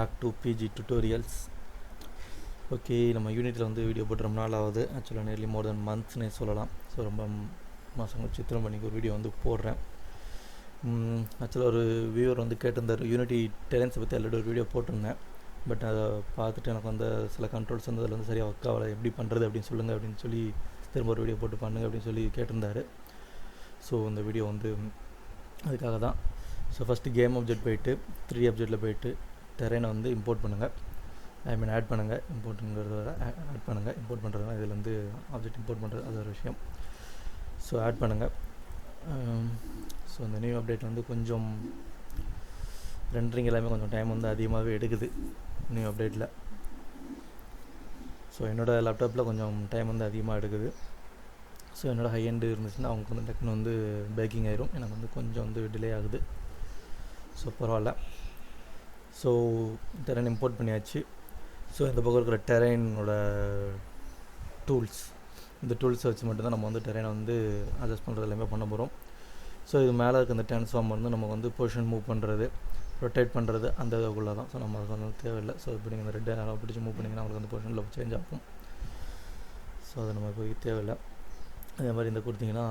Back to PG tutorials. Okay, நம்ம யூனிட்டில் வந்து வீடியோ போட்டு ரொம்ப நாள் ஆகுது. ஆக்சுவலாக நியர்லி மோர் தென் மந்த்ஸ்னே சொல்லலாம். ஸோ ரொம்ப மாதங்கள் சித்திரம் பண்ணிக்கு ஒரு வீடியோ வந்து போடுறேன். ஆக்சுவலாக ஒரு வியூவர் வந்து கேட்டிருந்தார், யூனிட்டி டெரன்ஸை பற்றி ஆல்ரெடி ஒரு வீடியோ போட்டிருந்தேன். பட் அதை பார்த்துட்டு எனக்கு வந்து சில கண்ட்ரோல்ஸ் வந்து அதில் வந்து சரியாக ஒர்க் ஆகலை, எப்படி பண்ணுறது அப்படின்னு சொல்லுங்கள் அப்படின்னு சொல்லி திரும்ப ஒரு வீடியோ போட்டு பண்ணுங்க அப்படின்னு சொல்லி கேட்டிருந்தார். ஸோ இந்த வீடியோ வந்து அதுக்காக தான். ஸோ ஃபஸ்ட்டு கேம் ஆப்ஜெக்ட் போயிட்டு 3 ஆப்ஜெக்டில் போயிட்டு டெரைனை வந்து இம்போர்ட் பண்ணுங்கள். ஆட் பண்ணுங்கள். இம்போர்ட்டுங்கிறத விட ஆட் பண்ணுங்கள். இம்போர்ட் பண்ணுறதுனா இதில் வந்து ஆப்ஜெக்ட் இம்போர்ட் பண்ணுறது அது ஒரு விஷயம். ஸோ ஆட் பண்ணுங்கள். ஸோ இந்த நியூ அப்டேட் வந்து கொஞ்சம் ரெண்டரிங் எல்லாமே கொஞ்சம் டைம் வந்து அதிகமாகவே எடுக்குது நியூ அப்டேட்டில். ஸோ என்னோடய லேப்டாப்பில் கொஞ்சம் டைம் வந்து அதிகமாக எடுக்குது. ஸோ என்னோடய ஹை எண்டு இருந்துச்சுன்னா அவங்களுக்கு வந்து டக்குன்னு வந்து பேக்கிங் ஆயிரும். எனக்கு வந்து கொஞ்சம் வந்து டிலே ஆகுது. ஸோ பரவாயில்ல. ஸோ டெரைன் இம்போர்ட் பண்ணியாச்சு. ஸோ இந்த பக்கம் இருக்கிற டெரைனோட டூல்ஸ், இந்த டூல்ஸை வச்சு மட்டும்தான் நம்ம வந்து டெரைனை வந்து அட்ஜஸ்ட் பண்ணுறது எல்லாமே பண்ண போகிறோம். ஸோ இது மேலே இருக்க இந்த ட்ரான்ஸ்ஃபார்ம் வந்து நமக்கு வந்து பொசிஷன் மூவ் பண்ணுறது, ரொட்டேட் பண்ணுறது அந்த இதுக்குள்ளே தான். ஸோ நம்ம அதுக்கு வந்து தேவையில்லை. ஸோ இப்போ நீங்கள் இந்த ரெட் ஆரோ பிடிச்சி மூவ் பண்ணிங்கன்னா உங்களுக்கு வந்து பொசிஷனில் சேஞ்ச் ஆகும். ஸோ அது நம்ம இப்போதைக்கு தேவையில்லை. அதே மாதிரி இந்த கொடுத்தீங்கன்னா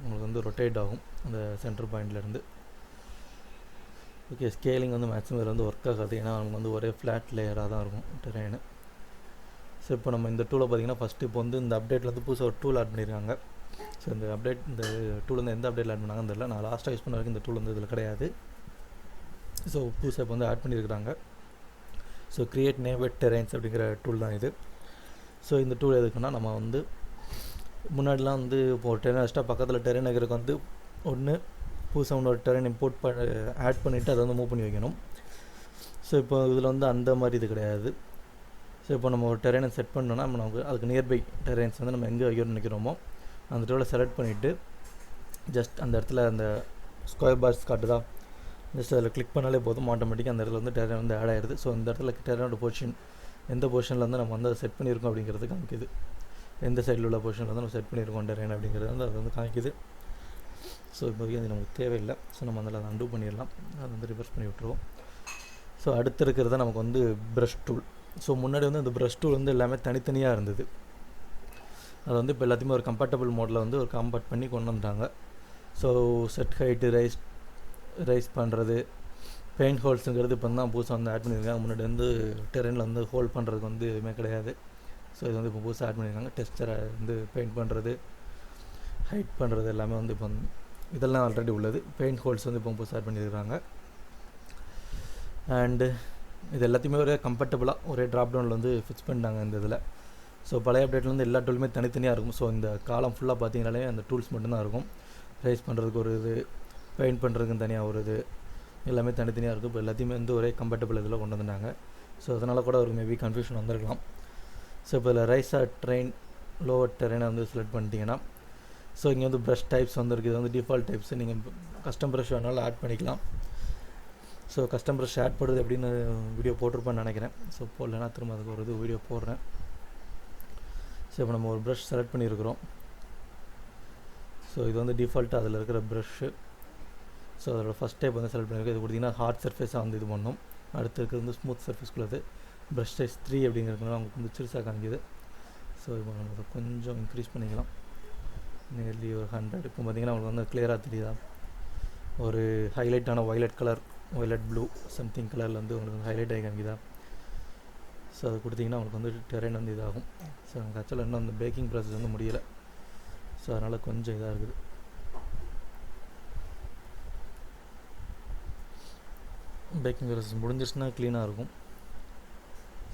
உங்களுக்கு வந்து ரொட்டேட் ஆகும் அந்த சென்டர் பாயிண்ட்லேருந்து. ஓகே, ஸ்கேலிங் வந்து மேக்ஸிமம் இதில் வந்து ஒர்க் ஆகாது, ஏன்னா நமக்கு வந்து ஒரே ஃப்ளாட் லேயராக தான் இருக்கும் டெரைனு. ஸோ இப்போ நம்ம இந்த டூலை பார்த்திங்கன்னா ஃபஸ்ட்டு இப்போ வந்து இந்த அப்டேட்டில் வந்து புதுசாக ஒரு டூல் ஆட் பண்ணியிருக்காங்க. ஸோ இந்த அப்டேட், இந்த டூல் வந்து எந்த அப்டேட்டில் ஆட் பண்ணாங்கன்னு தெரியல. நான் லாஸ்ட்டாக யூஸ் பண்ண வரைக்கும் இந்த டூல் வந்து இதில் கிடையாது. ஸோ புதுசாக இப்போ வந்து ஆட் பண்ணியிருக்கிறாங்க. ஸோ கிரியேட் நேவட் டெரைன்ஸ் அப்படிங்கிற டூல் தான் இது. ஸோ இந்த டூல் எதுக்குன்னா, நம்ம வந்து முன்னாடிலாம் வந்து இப்போ ஒரு டெரைன் வச்சுட்டா பக்கத்தில் டெரைன் இருக்கிறதுக்கு வந்து ஒன்று புதுசாக இன்னொரு டெரைன் இம்போர்ட் ஆட் பண்ணிவிட்டு அதை வந்து மூவ் பண்ணி வைக்கணும். ஸோ இப்போ இதில் வந்து அந்த மாதிரி இது கிடையாது. ஸோ இப்போ நம்ம ஒரு டெரைனை செட் பண்ணோன்னா நமக்கு அதுக்கு நியர்பை டெரைன்ஸ் வந்து நம்ம எங்கே வைக்கணும்னு நினைக்கிறோமோ அந்த டூவில் செலக்ட் பண்ணிவிட்டு ஜஸ்ட் அந்த இடத்துல அந்த ஸ்கொயர் பார்ஸ் காட்டுதா, ஜஸ்ட் அதில் கிளிக் பண்ணாலே போதும், ஆட்டோமேட்டிக்காக அந்த இடத்துல வந்து டெரைன் வந்து ஆட் ஆகிடுது. ஸோ இந்த இடத்துல டெரைனோட பொசிஷன் எந்த பொசிஷனில் வந்து நம்ம வந்து அதை செட் பண்ணியிருக்கோம் அப்படிங்கிறது காமிக்குது. எந்த சைடில் உள்ள பொசிஷனில் வந்து நம்ம செட் பண்ணியிருக்கோம் டெரைன் அப்படிங்கிறது வந்து அது வந்து காமிக்குது. ஸோ இப்போதைக்கு அது நமக்கு தேவையில்லை. ஸோ நம்ம அதில் அதை அன்டூ பண்ணிடலாம். அதை வந்து ரிவர்ஸ் பண்ணி விட்டுருவோம். ஸோ அடுத்து இருக்கிறத நமக்கு வந்து ப்ரஷ் டூல். ஸோ முன்னாடி வந்து இந்த ப்ரஷ் டூல் வந்து எல்லாமே தனித்தனியாக இருந்தது. அது வந்து இப்போ எல்லாத்தையுமே ஒரு கம்பேட்டபிள் மோடில் வந்து ஒரு கம்பேர்ட் பண்ணி கொண்டு வந்துட்டாங்க. ஸோ செட் ஹைட்டு ரைஸ் பண்ணுறது, பெயிண்ட் ஹோல்ஸுங்கிறது இப்போ தான் புதுசாக வந்து ஆட் பண்ணியிருக்காங்க. முன்னாடி வந்து டெரைனில் வந்து ஹோல்ட் பண்ணுறதுக்கு வந்து எதுவுமே கிடையாது. ஸோ இது வந்து இப்போ புதுசாக ஆட் பண்ணியிருக்காங்க. டெக்ஸ்சரை வந்து பெயிண்ட் பண்ணுறது, ஹைட் பண்ணுறது எல்லாமே வந்து இப்போ இதெல்லாம் ஆல்ரெடி உள்ளது. பெயிண்ட் ஹோல்ஸ் வந்து இப்போ புதுசாக ஆட் பண்ணியிருக்காங்க. அண்டு இது எல்லாத்தையுமே ஒரே கம்ஃபர்டபுளாக ஒரே ட்ராப் டவுனில் வந்து ஃபிக்ஸ் பண்ணிட்டாங்க இந்த இதில். ஸோ பழைய அப்டேட்டில் வந்து எல்லா டூலுமே தனித்தனியாக இருக்கும். ஸோ இந்த காலம் ஃபுல்லாக பார்த்தீங்கனாலே அந்த டூல்ஸ் மட்டும்தான் இருக்கும். ரைஸ் பண்ணுறதுக்கு ஒரு இது, பெயிண்ட் பண்ணுறதுக்கு தனியாக ஒரு இது, எல்லாமே தனித்தனியாக இருக்கும். இப்போ எல்லாத்தையுமே வந்து ஒரே கம்ஃபர்டபுள் இதில் கொண்டு வந்துட்டாங்க. ஸோ அதனால் கூட ஒரு மேபி கன்ஃபியூஷன் வந்திருக்கலாம். ஸோ இப்போ இதில் ரைஸாக ட்ரெயின் லோவர் டெரைனை வந்து செலக்ட் பண்ணிட்டீங்கன்னா, ஸோ இங்கே வந்து ப்ரஷ் டைப்ஸ் வந்துருக்கு. இது வந்து டிஃபால்ட் டைப்ஸ். நீங்கள் கஸ்டம் ப்ரஷ் வேணாலும் ஆட் பண்ணிக்கலாம். ஸோ கஸ்டம் ப்ரஷ் ஆட் பண்ணுறது எப்படின்னு வீடியோ போட்டிருப்பேன்னு நினைக்கிறேன். ஸோ போடலைன்னா திரும்ப அதுக்கு ஒரு இது வீடியோ போடுறேன். ஸோ இப்போ நம்ம ஒரு ப்ரஷ் செலக்ட் பண்ணியிருக்கிறோம். ஸோ இது வந்து டிஃபால்ட்டாக அதில் இருக்கிற ப்ரஷ்ஷு. ஸோ அதோட ஃபஸ்ட் டைப் வந்து செலக்ட் பண்ணியிருக்கோம். இது கொடுத்தீங்கன்னா ஹார்ட் சர்ஃபேஸாக வந்து இது பண்ணணும். அடுத்து இருக்கிறது வந்து ஸ்மூத் சர்ஃபேஸ்க்குள்ளது. ப்ரஷ் சைஸ் 3 அப்படிங்கிறதுனால அவங்களுக்கு வந்து சிறுசாக காமிக்குது. ஸோ இப்போ நம்ம அதை கொஞ்சம் இன்க்ரீஸ் பண்ணிக்கலாம். நியர்லி ஒரு 100. இப்போ பார்த்திங்கன்னா அவங்களுக்கு வந்து கிளியராக தெரியுதா, ஒரு ஹைலைட்டான வயலட் ப்ளூ சம்திங் கலரில் வந்து உங்களுக்கு ஹைலைட் ஆகி காமிக்குதா. ஸோ அதை கொடுத்திங்கன்னா அவங்களுக்கு வந்து டெரைன் வந்து இதாகும். ஸோ எனக்கு ஆக்சுவலாக இன்னும் அந்த பேக்கிங் ப்ராசஸ் வந்து முடியலை. ஸோ அதனால் கொஞ்சம் இதாக இருக்குது. பேக்கிங் ப்ராசஸ் முடிஞ்சிருச்சுன்னா க்ளீனாக இருக்கும்.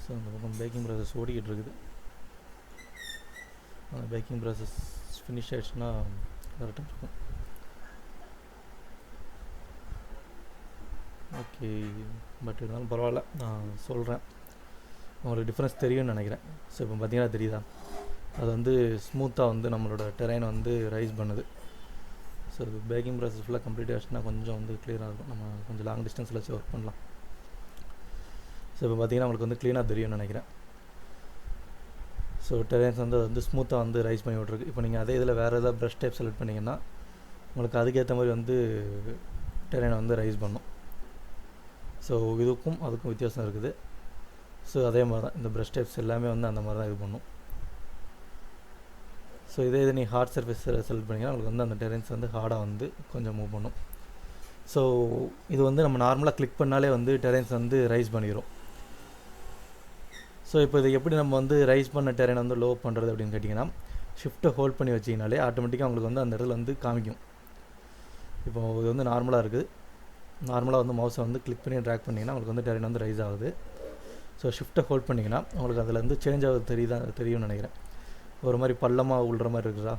ஸோ அந்த பக்கம் பேக்கிங் ப்ராசஸ் ஓடிக்கிட்டு இருக்குது. அந்த பேக்கிங் ப்ராசஸ் ஃபினிஷ் ஆகிடுச்சுன்னா கரெக்டாக இருக்கும். ஓகே, பட் இருந்தாலும் பரவாயில்ல, நான் சொல்கிறேன், உங்களுக்கு டிஃப்ரென்ஸ் தெரியும்னு நினைக்கிறேன். ஸோ இப்போ பார்த்தீங்கன்னா தெரியுதா, அது வந்து ஸ்மூத்தாக வந்து நம்மளோட டெரைனை வந்து ரைஸ் பண்ணுது. ஸோ இது பேக்கிங் ப்ராசஸ் ஃபுல்லாக கம்ப்ளீட் ஆகிடுச்சுன்னா கொஞ்சம் வந்து க்ளியராக இருக்கும். நம்ம கொஞ்சம் லாங் டிஸ்டன்ஸில் வச்சு ஒர்க் பண்ணலாம். ஸோ இப்போ பார்த்தீங்கன்னா உங்களுக்கு வந்து க்ளீனாக தெரியும்னு நினைக்கிறேன். ஸோ டெரைன்ஸ் வந்து அது வந்து ஸ்மூத்தாக வந்து ரைஸ் பண்ணி விட்ருக்கு. இப்போ நீங்கள் அதே இதில் வேறு ஏதாவது ப்ரஷ் டைப் செலக்ட் பண்ணிங்கன்னா உங்களுக்கு அதுக்கேற்ற மாதிரி வந்து டெரைனை வந்து ரைஸ் பண்ணும். ஸோ இதுக்கும் அதுக்கும் வித்தியாசம் இருக்குது. ஸோ அதே மாதிரி தான் இந்த ப்ரஷ் டைப்ஸ் எல்லாமே வந்து அந்த மாதிரி தான் இது பண்ணும். ஸோ இதே நீ ஹார்ட் சர்ஃபேஸ் செலக்ட் பண்ணிங்கன்னா உங்களுக்கு வந்து அந்த டெரென்ஸ் வந்து ஹார்டாக வந்து கொஞ்சம் மூவ் பண்ணும். ஸோ இது வந்து நம்ம நார்மலாக கிளிக் பண்ணாலே வந்து டெரென்ஸ் வந்து ரைஸ் பண்ணிடும். ஸோ இப்போ இது எப்படி நம்ம வந்து ரைஸ் பண்ண டெரென் வந்து லோ பண்ணுறது அப்படின்னு கேட்டிங்கன்னா, ஷிஃப்ட்டை ஹோல்ட் பண்ணி வச்சிங்கனாலே ஆட்டோமேட்டிக்காக உங்களுக்கு வந்து அந்த இடத்துல வந்து காமிக்கும். இப்போ இது வந்து நார்மலாக இருக்குது. நார்மலாக வந்து மவுஸை வந்து கிளிக் பண்ணி ட்ராக் பண்ணிங்கன்னா உங்களுக்கு வந்து டெரென் வந்து ரைஸ் ஆகுது. ஸோ ஷிஃப்ட்டை ஹோல்ட் பண்ணிங்கன்னா உங்களுக்கு அதில் வந்து சேஞ்ச் ஆகுது தெரியும்னு நினைக்கிறேன். ஒரு மாதிரி பள்ளமாக உள்ற மாதிரி இருக்குதா.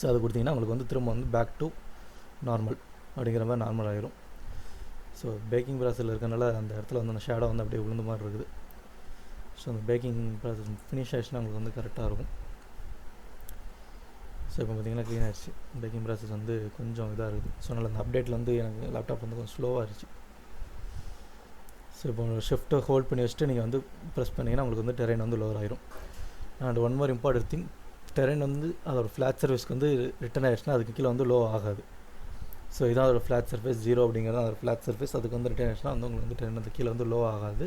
ஸோ அது கொடுத்திங்கன்னா உங்களுக்கு வந்து திரும்ப வந்து பேக் டு நார்மல் அப்படிங்கிற மாதிரி நார்மல் ஆகிரும். ஸோ பேக்கிங் ப்ராசஸில் இருக்கனால அந்த இடத்துல வந்து அந்த ஷேடோ வந்து அப்படியே விழுந்த மாதிரி இருக்குது. ஸோ அந்த பேக்கிங் ப்ராசஸ் ஃபினிஷ் ஆகிடுச்சுன்னா உங்களுக்கு வந்து கரெக்டாக இருக்கும். ஸோ இப்போ பார்த்திங்கன்னா க்ளீன் ஆகிடுச்சு. பேக்கிங் ப்ராசஸ் வந்து கொஞ்சம் இதாக இருக்குது. ஸோ அதனால் அந்த அப்டேட்டில் வந்து எனக்கு லேப்டாப் வந்து கொஞ்சம் ஸ்லோவாக இருந்துச்சு. ஸோ இப்போ ஷிஃப்ட்டை ஹோல்ட் பண்ணி வச்சுட்டு நீங்கள் வந்து ப்ரெஸ் பண்ணிங்கன்னா உங்களுக்கு வந்து டெரெயின் வந்து லோவர் ஆகிரும். And one more important thing, terrain வந்து அதோட ஃப்ளாட் சர்ஃபேஸ்க்கு வந்து ரிட்டன் ஆகிடுச்சுன்னா அதுக்கு கீழே வந்து லோ ஆகாது. ஸோ இதான் அதோட ஃப்ளாட் சர்ஃபேஸ் 0 அப்படிங்கிறது அதோட ஃப்ளாட் சர்ஃபேஸ். அதுக்கு வந்து ரிட்டன் ஆகிடுச்சுன்னா வந்து உங்களுக்கு வந்து டெரெயின் வந்து கீழே வந்து லோ ஆகாது.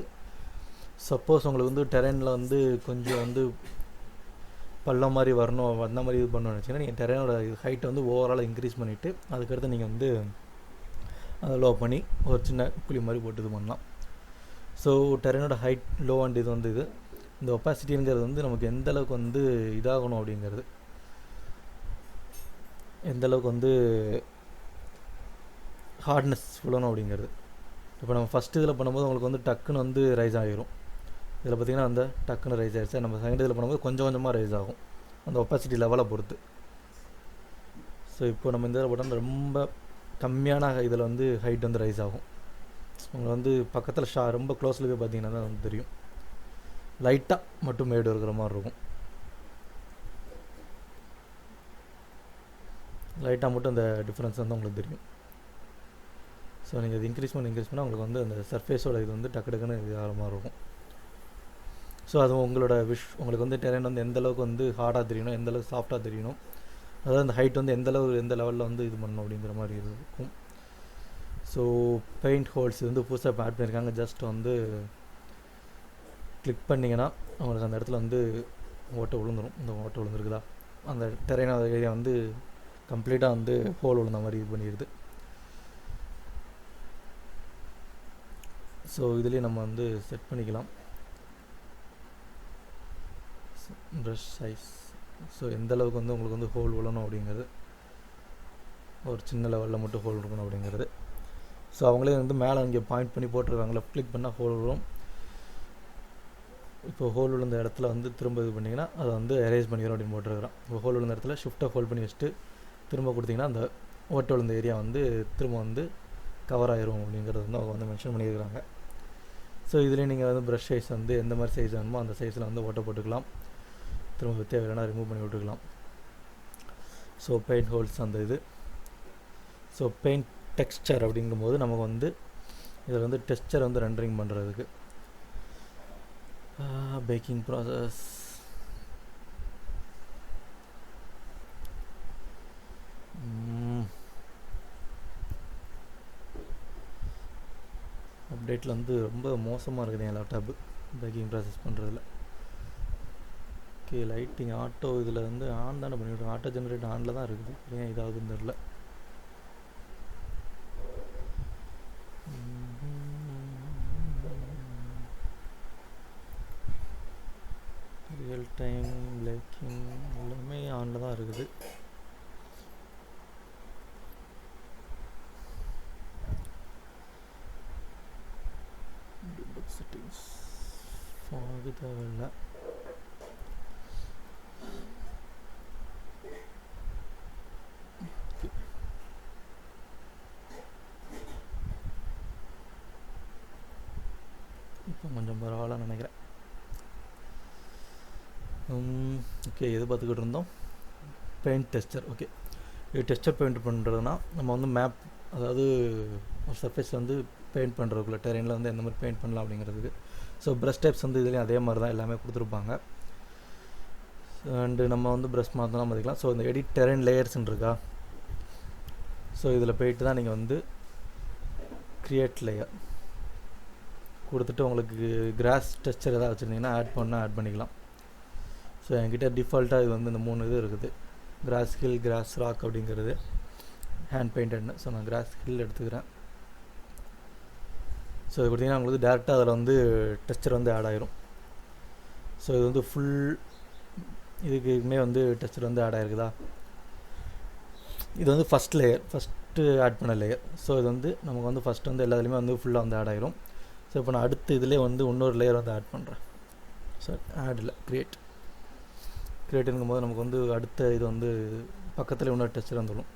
சப்போஸ் உங்களுக்கு வந்து டெரெயினில் வந்து கொஞ்சம் வந்து பள்ளம் மாதிரி வரணும், அந்த மாதிரி இது பண்ணணும்னு நினச்சிங்கன்னா நீங்கள் டெரெயினோட ஹைட்டை வந்து ஓவராலாக இன்க்ரீஸ் பண்ணிவிட்டு அதுக்கடுத்து நீங்கள் வந்து அதை லோ பண்ணி ஒரு சின்ன குழி மாதிரி போட்டு இது பண்ணலாம். ஸோ டெரெயினோட ஹைட் லோ அண்ட் இது வந்து இந்த ஒப்பாசிட்டிங்கிறது வந்து நமக்கு எந்த அளவுக்கு வந்து இதாகணும் அப்படிங்கிறது, எந்த அளவுக்கு வந்து ஹார்ட்னஸ் விழணும் அப்படிங்கிறது. இப்போ நம்ம ஃபஸ்ட் இதில் பண்ணும்போது உங்களுக்கு வந்து டக்குன்னு வந்து ரைஸ் ஆகிரும். இதில் பார்த்திங்கன்னா அந்த டக்குன்னு ரைஸ் ஆகிடுச்சு. நம்ம செகண்ட் இதில் பண்ணும்போது கொஞ்சம் கொஞ்சமாக ரைஸ் ஆகும் அந்த ஒப்பாசிட்டி லெவலை பொறுத்து. ஸோ இப்போ நம்ம இந்த இதில் போட்டால் ரொம்ப கம்மியான இதில் வந்து ஹைட் வந்து ரைஸ் ஆகும். உங்களுக்கு வந்து பக்கத்தில் ரொம்ப க்ளோஸில் போய் பார்த்திங்கன்னா தான் வந்து தெரியும். லைட்டாக மட்டும் மேடு இருக்கிற மாதிரி இருக்கும். லைட்டாக மட்டும் அந்த டிஃப்ரென்ஸ் வந்து உங்களுக்கு தெரியும். ஸோ நீங்கள் அது இன்க்ரீஸ் பண்ணால் உங்களுக்கு வந்து அந்த சர்ஃபேஸோட இது வந்து டக்கு டக்குன்னு இது ஆகிற மாதிரி இருக்கும். ஸோ அது உங்களோட உங்களுக்கு வந்து டெரெயின் வந்து எந்த அளவுக்கு வந்து ஹார்டாக தெரியணும், எந்த அளவுக்கு சாஃப்டாக தெரியணும், அதாவது அந்த ஹைட் வந்து எந்த லெவலில் வந்து இது பண்ணணும் அப்படிங்கிற மாதிரி இருக்கும். ஸோ பெயிண்ட் ஹோல்ஸ் வந்து புதுசாக ஆட் பண்ணியிருக்காங்க. ஜஸ்ட் வந்து கிளிக் பண்ணிங்கன்னா உங்களுக்கு அந்த இடத்துல வந்து ஓட்டை விழுந்துடும். இந்த ஓட்டை விழுந்துருக்குதா அந்த டெரெயின் ஏரியா வந்து கம்ப்ளீட்டாக வந்து ஹோல் விழுந்த மாதிரி இது பண்ணிடுது. ஸோ இதுலேயே நம்ம வந்து செட் பண்ணிக்கலாம் ப்ரஷ் சைஸ். ஸோ எந்த அளவுக்கு வந்து உங்களுக்கு வந்து ஹோல் விழணும் அப்படிங்கிறது, ஒரு சின்ன லெவலில் மட்டும் ஹோல் இருக்கணும் அப்படிங்கிறது. ஸோ அவங்களே வந்து மேலே இங்கே பாயிண்ட் பண்ணி போட்டிருக்காங்க. லெஃப்ட் கிளிக் பண்ணால் ஹோல் விழும். இப்போ ஹோல் விழுந்த இடத்துல வந்து திரும்ப இது பண்ணிங்கன்னா அதை வந்து எரேஸ் பண்ணிக்கிறோம் அப்படின்னு போட்டிருக்கிறோம். இப்போ ஹோல் விழுந்த இடத்துல ஷிஃப்ட்டை ஹோல்ட் பண்ணி வச்சுட்டு திரும்ப கொடுத்திங்கன்னா அந்த ஓட்டை விழுந்த ஏரியா வந்து திரும்ப வந்து கவர் ஆயிரும் அப்படிங்கிறது வந்து அவங்க வந்து மென்ஷன் பண்ணியிருக்கிறாங்க. ஸோ இதுலேயே நீங்கள் வந்து ப்ரஷ் சைஸ் வந்து எந்த மாதிரி சைஸ் வேணுமோ அந்த சைஸில் வந்து ஓட்டை போட்டுக்கலாம். திரும்ப தேவையான ரிமூவ் பண்ணி விட்டுக்கலாம். ஸோ பெயிண்ட் ஹோல்ஸ் அந்த இது. ஸோ பெயிண்ட் டெக்ஸ்சர் அப்படிங்கும்போது நமக்கு வந்து இதில் வந்து டெக்ஸ்சர் வந்து ரெண்டரிங் பண்ணுறதுக்கு பேக்கிங் ப்ராசஸ். அப்டேட்டில் வந்து ரொம்ப மோசமாக இருக்குது என் லேப்டாப்பு பேக்கிங் ப்ராசஸ் பண்ணுறதுல. ஓகே, லைட்டிங் ஆட்டோ இதில் வந்து ஆன் தானே பண்ணிவிட்டோம். ஆட்டோ ஜென்ரேட் ஆனில் தான் இருக்குது. ஏன் இதாகுதுன்னு தெரில. ரியல் டைம் பேக்கிங் எல்லாமே ஆனில் தான் இருக்குது. செட்டிங்ஸ் அது தேவையில்லை. இப்போ கொஞ்சம் பரவாயில்ல நினைக்கிறேன். ஓகே, எது பார்த்துக்கிட்டு இருந்தோம்? Paint texture. ஓகே, இது டெக்ஸ்சர் பெயிண்ட் பண்ணுறதுனா நம்ம வந்து மேப், அதாவது ஒரு சர்ஃபேஸ் வந்து பெயிண்ட் பண்ணுறதுக்குள்ள டெரெயினில் வந்து எந்த மாதிரி பெயிண்ட் பண்ணலாம் அப்படிங்கிறதுக்கு. ஸோ ப்ரஷ் டைப்ஸ் வந்து இதுலேயும் அதே மாதிரி தான் எல்லாமே கொடுத்துருப்பாங்க. அண்டு நம்ம வந்து ப்ரஷ் மாற்றலாம் பார்த்துக்கலாம். ஸோ இந்த எடிட் டெரெயின் லேயர்ஸ்ன்னு இருக்கா. ஸோ இதில் போயிட்டு தான் நீங்கள் வந்து க்ரியேட் லேயர் கொடுத்துட்டு உங்களுக்கு கிராஸ் டெக்ஸ்சர் எதாவது வச்சுருந்தீங்கன்னா ஆட் பண்ணிக்கலாம். ஸோ என்கிட்ட டிஃபால்ட்டாக இது வந்து இந்த 3 இது இருக்குது, கிராஸ் ஹில், கிராஸ் ராக் அப்படிங்கிறது ஹேண்ட் பெயிண்டட்னு. ஸோ நான் கிராஸ் ஹில் எடுத்துக்கிறேன். ஸோ இது கொடுத்தீங்கன்னா உங்களுக்கு டேரெக்டாக அதில் வந்து டெக்ஸ்சர் வந்து ஆட் ஆகிரும். ஸோ இது வந்து ஃபுல் இதுக்குமே வந்து டெக்ஸ்சர் வந்து ஆட் ஆகிருக்குதா. இது வந்து ஃபஸ்ட்டு ஆட் பண்ண லேயர். ஸோ இது வந்து நமக்கு வந்து ஃபஸ்ட்டு வந்து எல்லாத்துலேயுமே வந்து ஃபுல்லாக வந்து ஆட் ஆகிரும். ஸோ இப்போ நான் அடுத்து இதிலே வந்து இன்னொரு லேயர் வந்து ஆட் பண்ணுறேன். ஸோ கிரியேட்டுங்கும் போது நமக்கு வந்து அடுத்த இது வந்து பக்கத்தில் இன்னொரு டெக்ஸ்சர் வந்துடும்.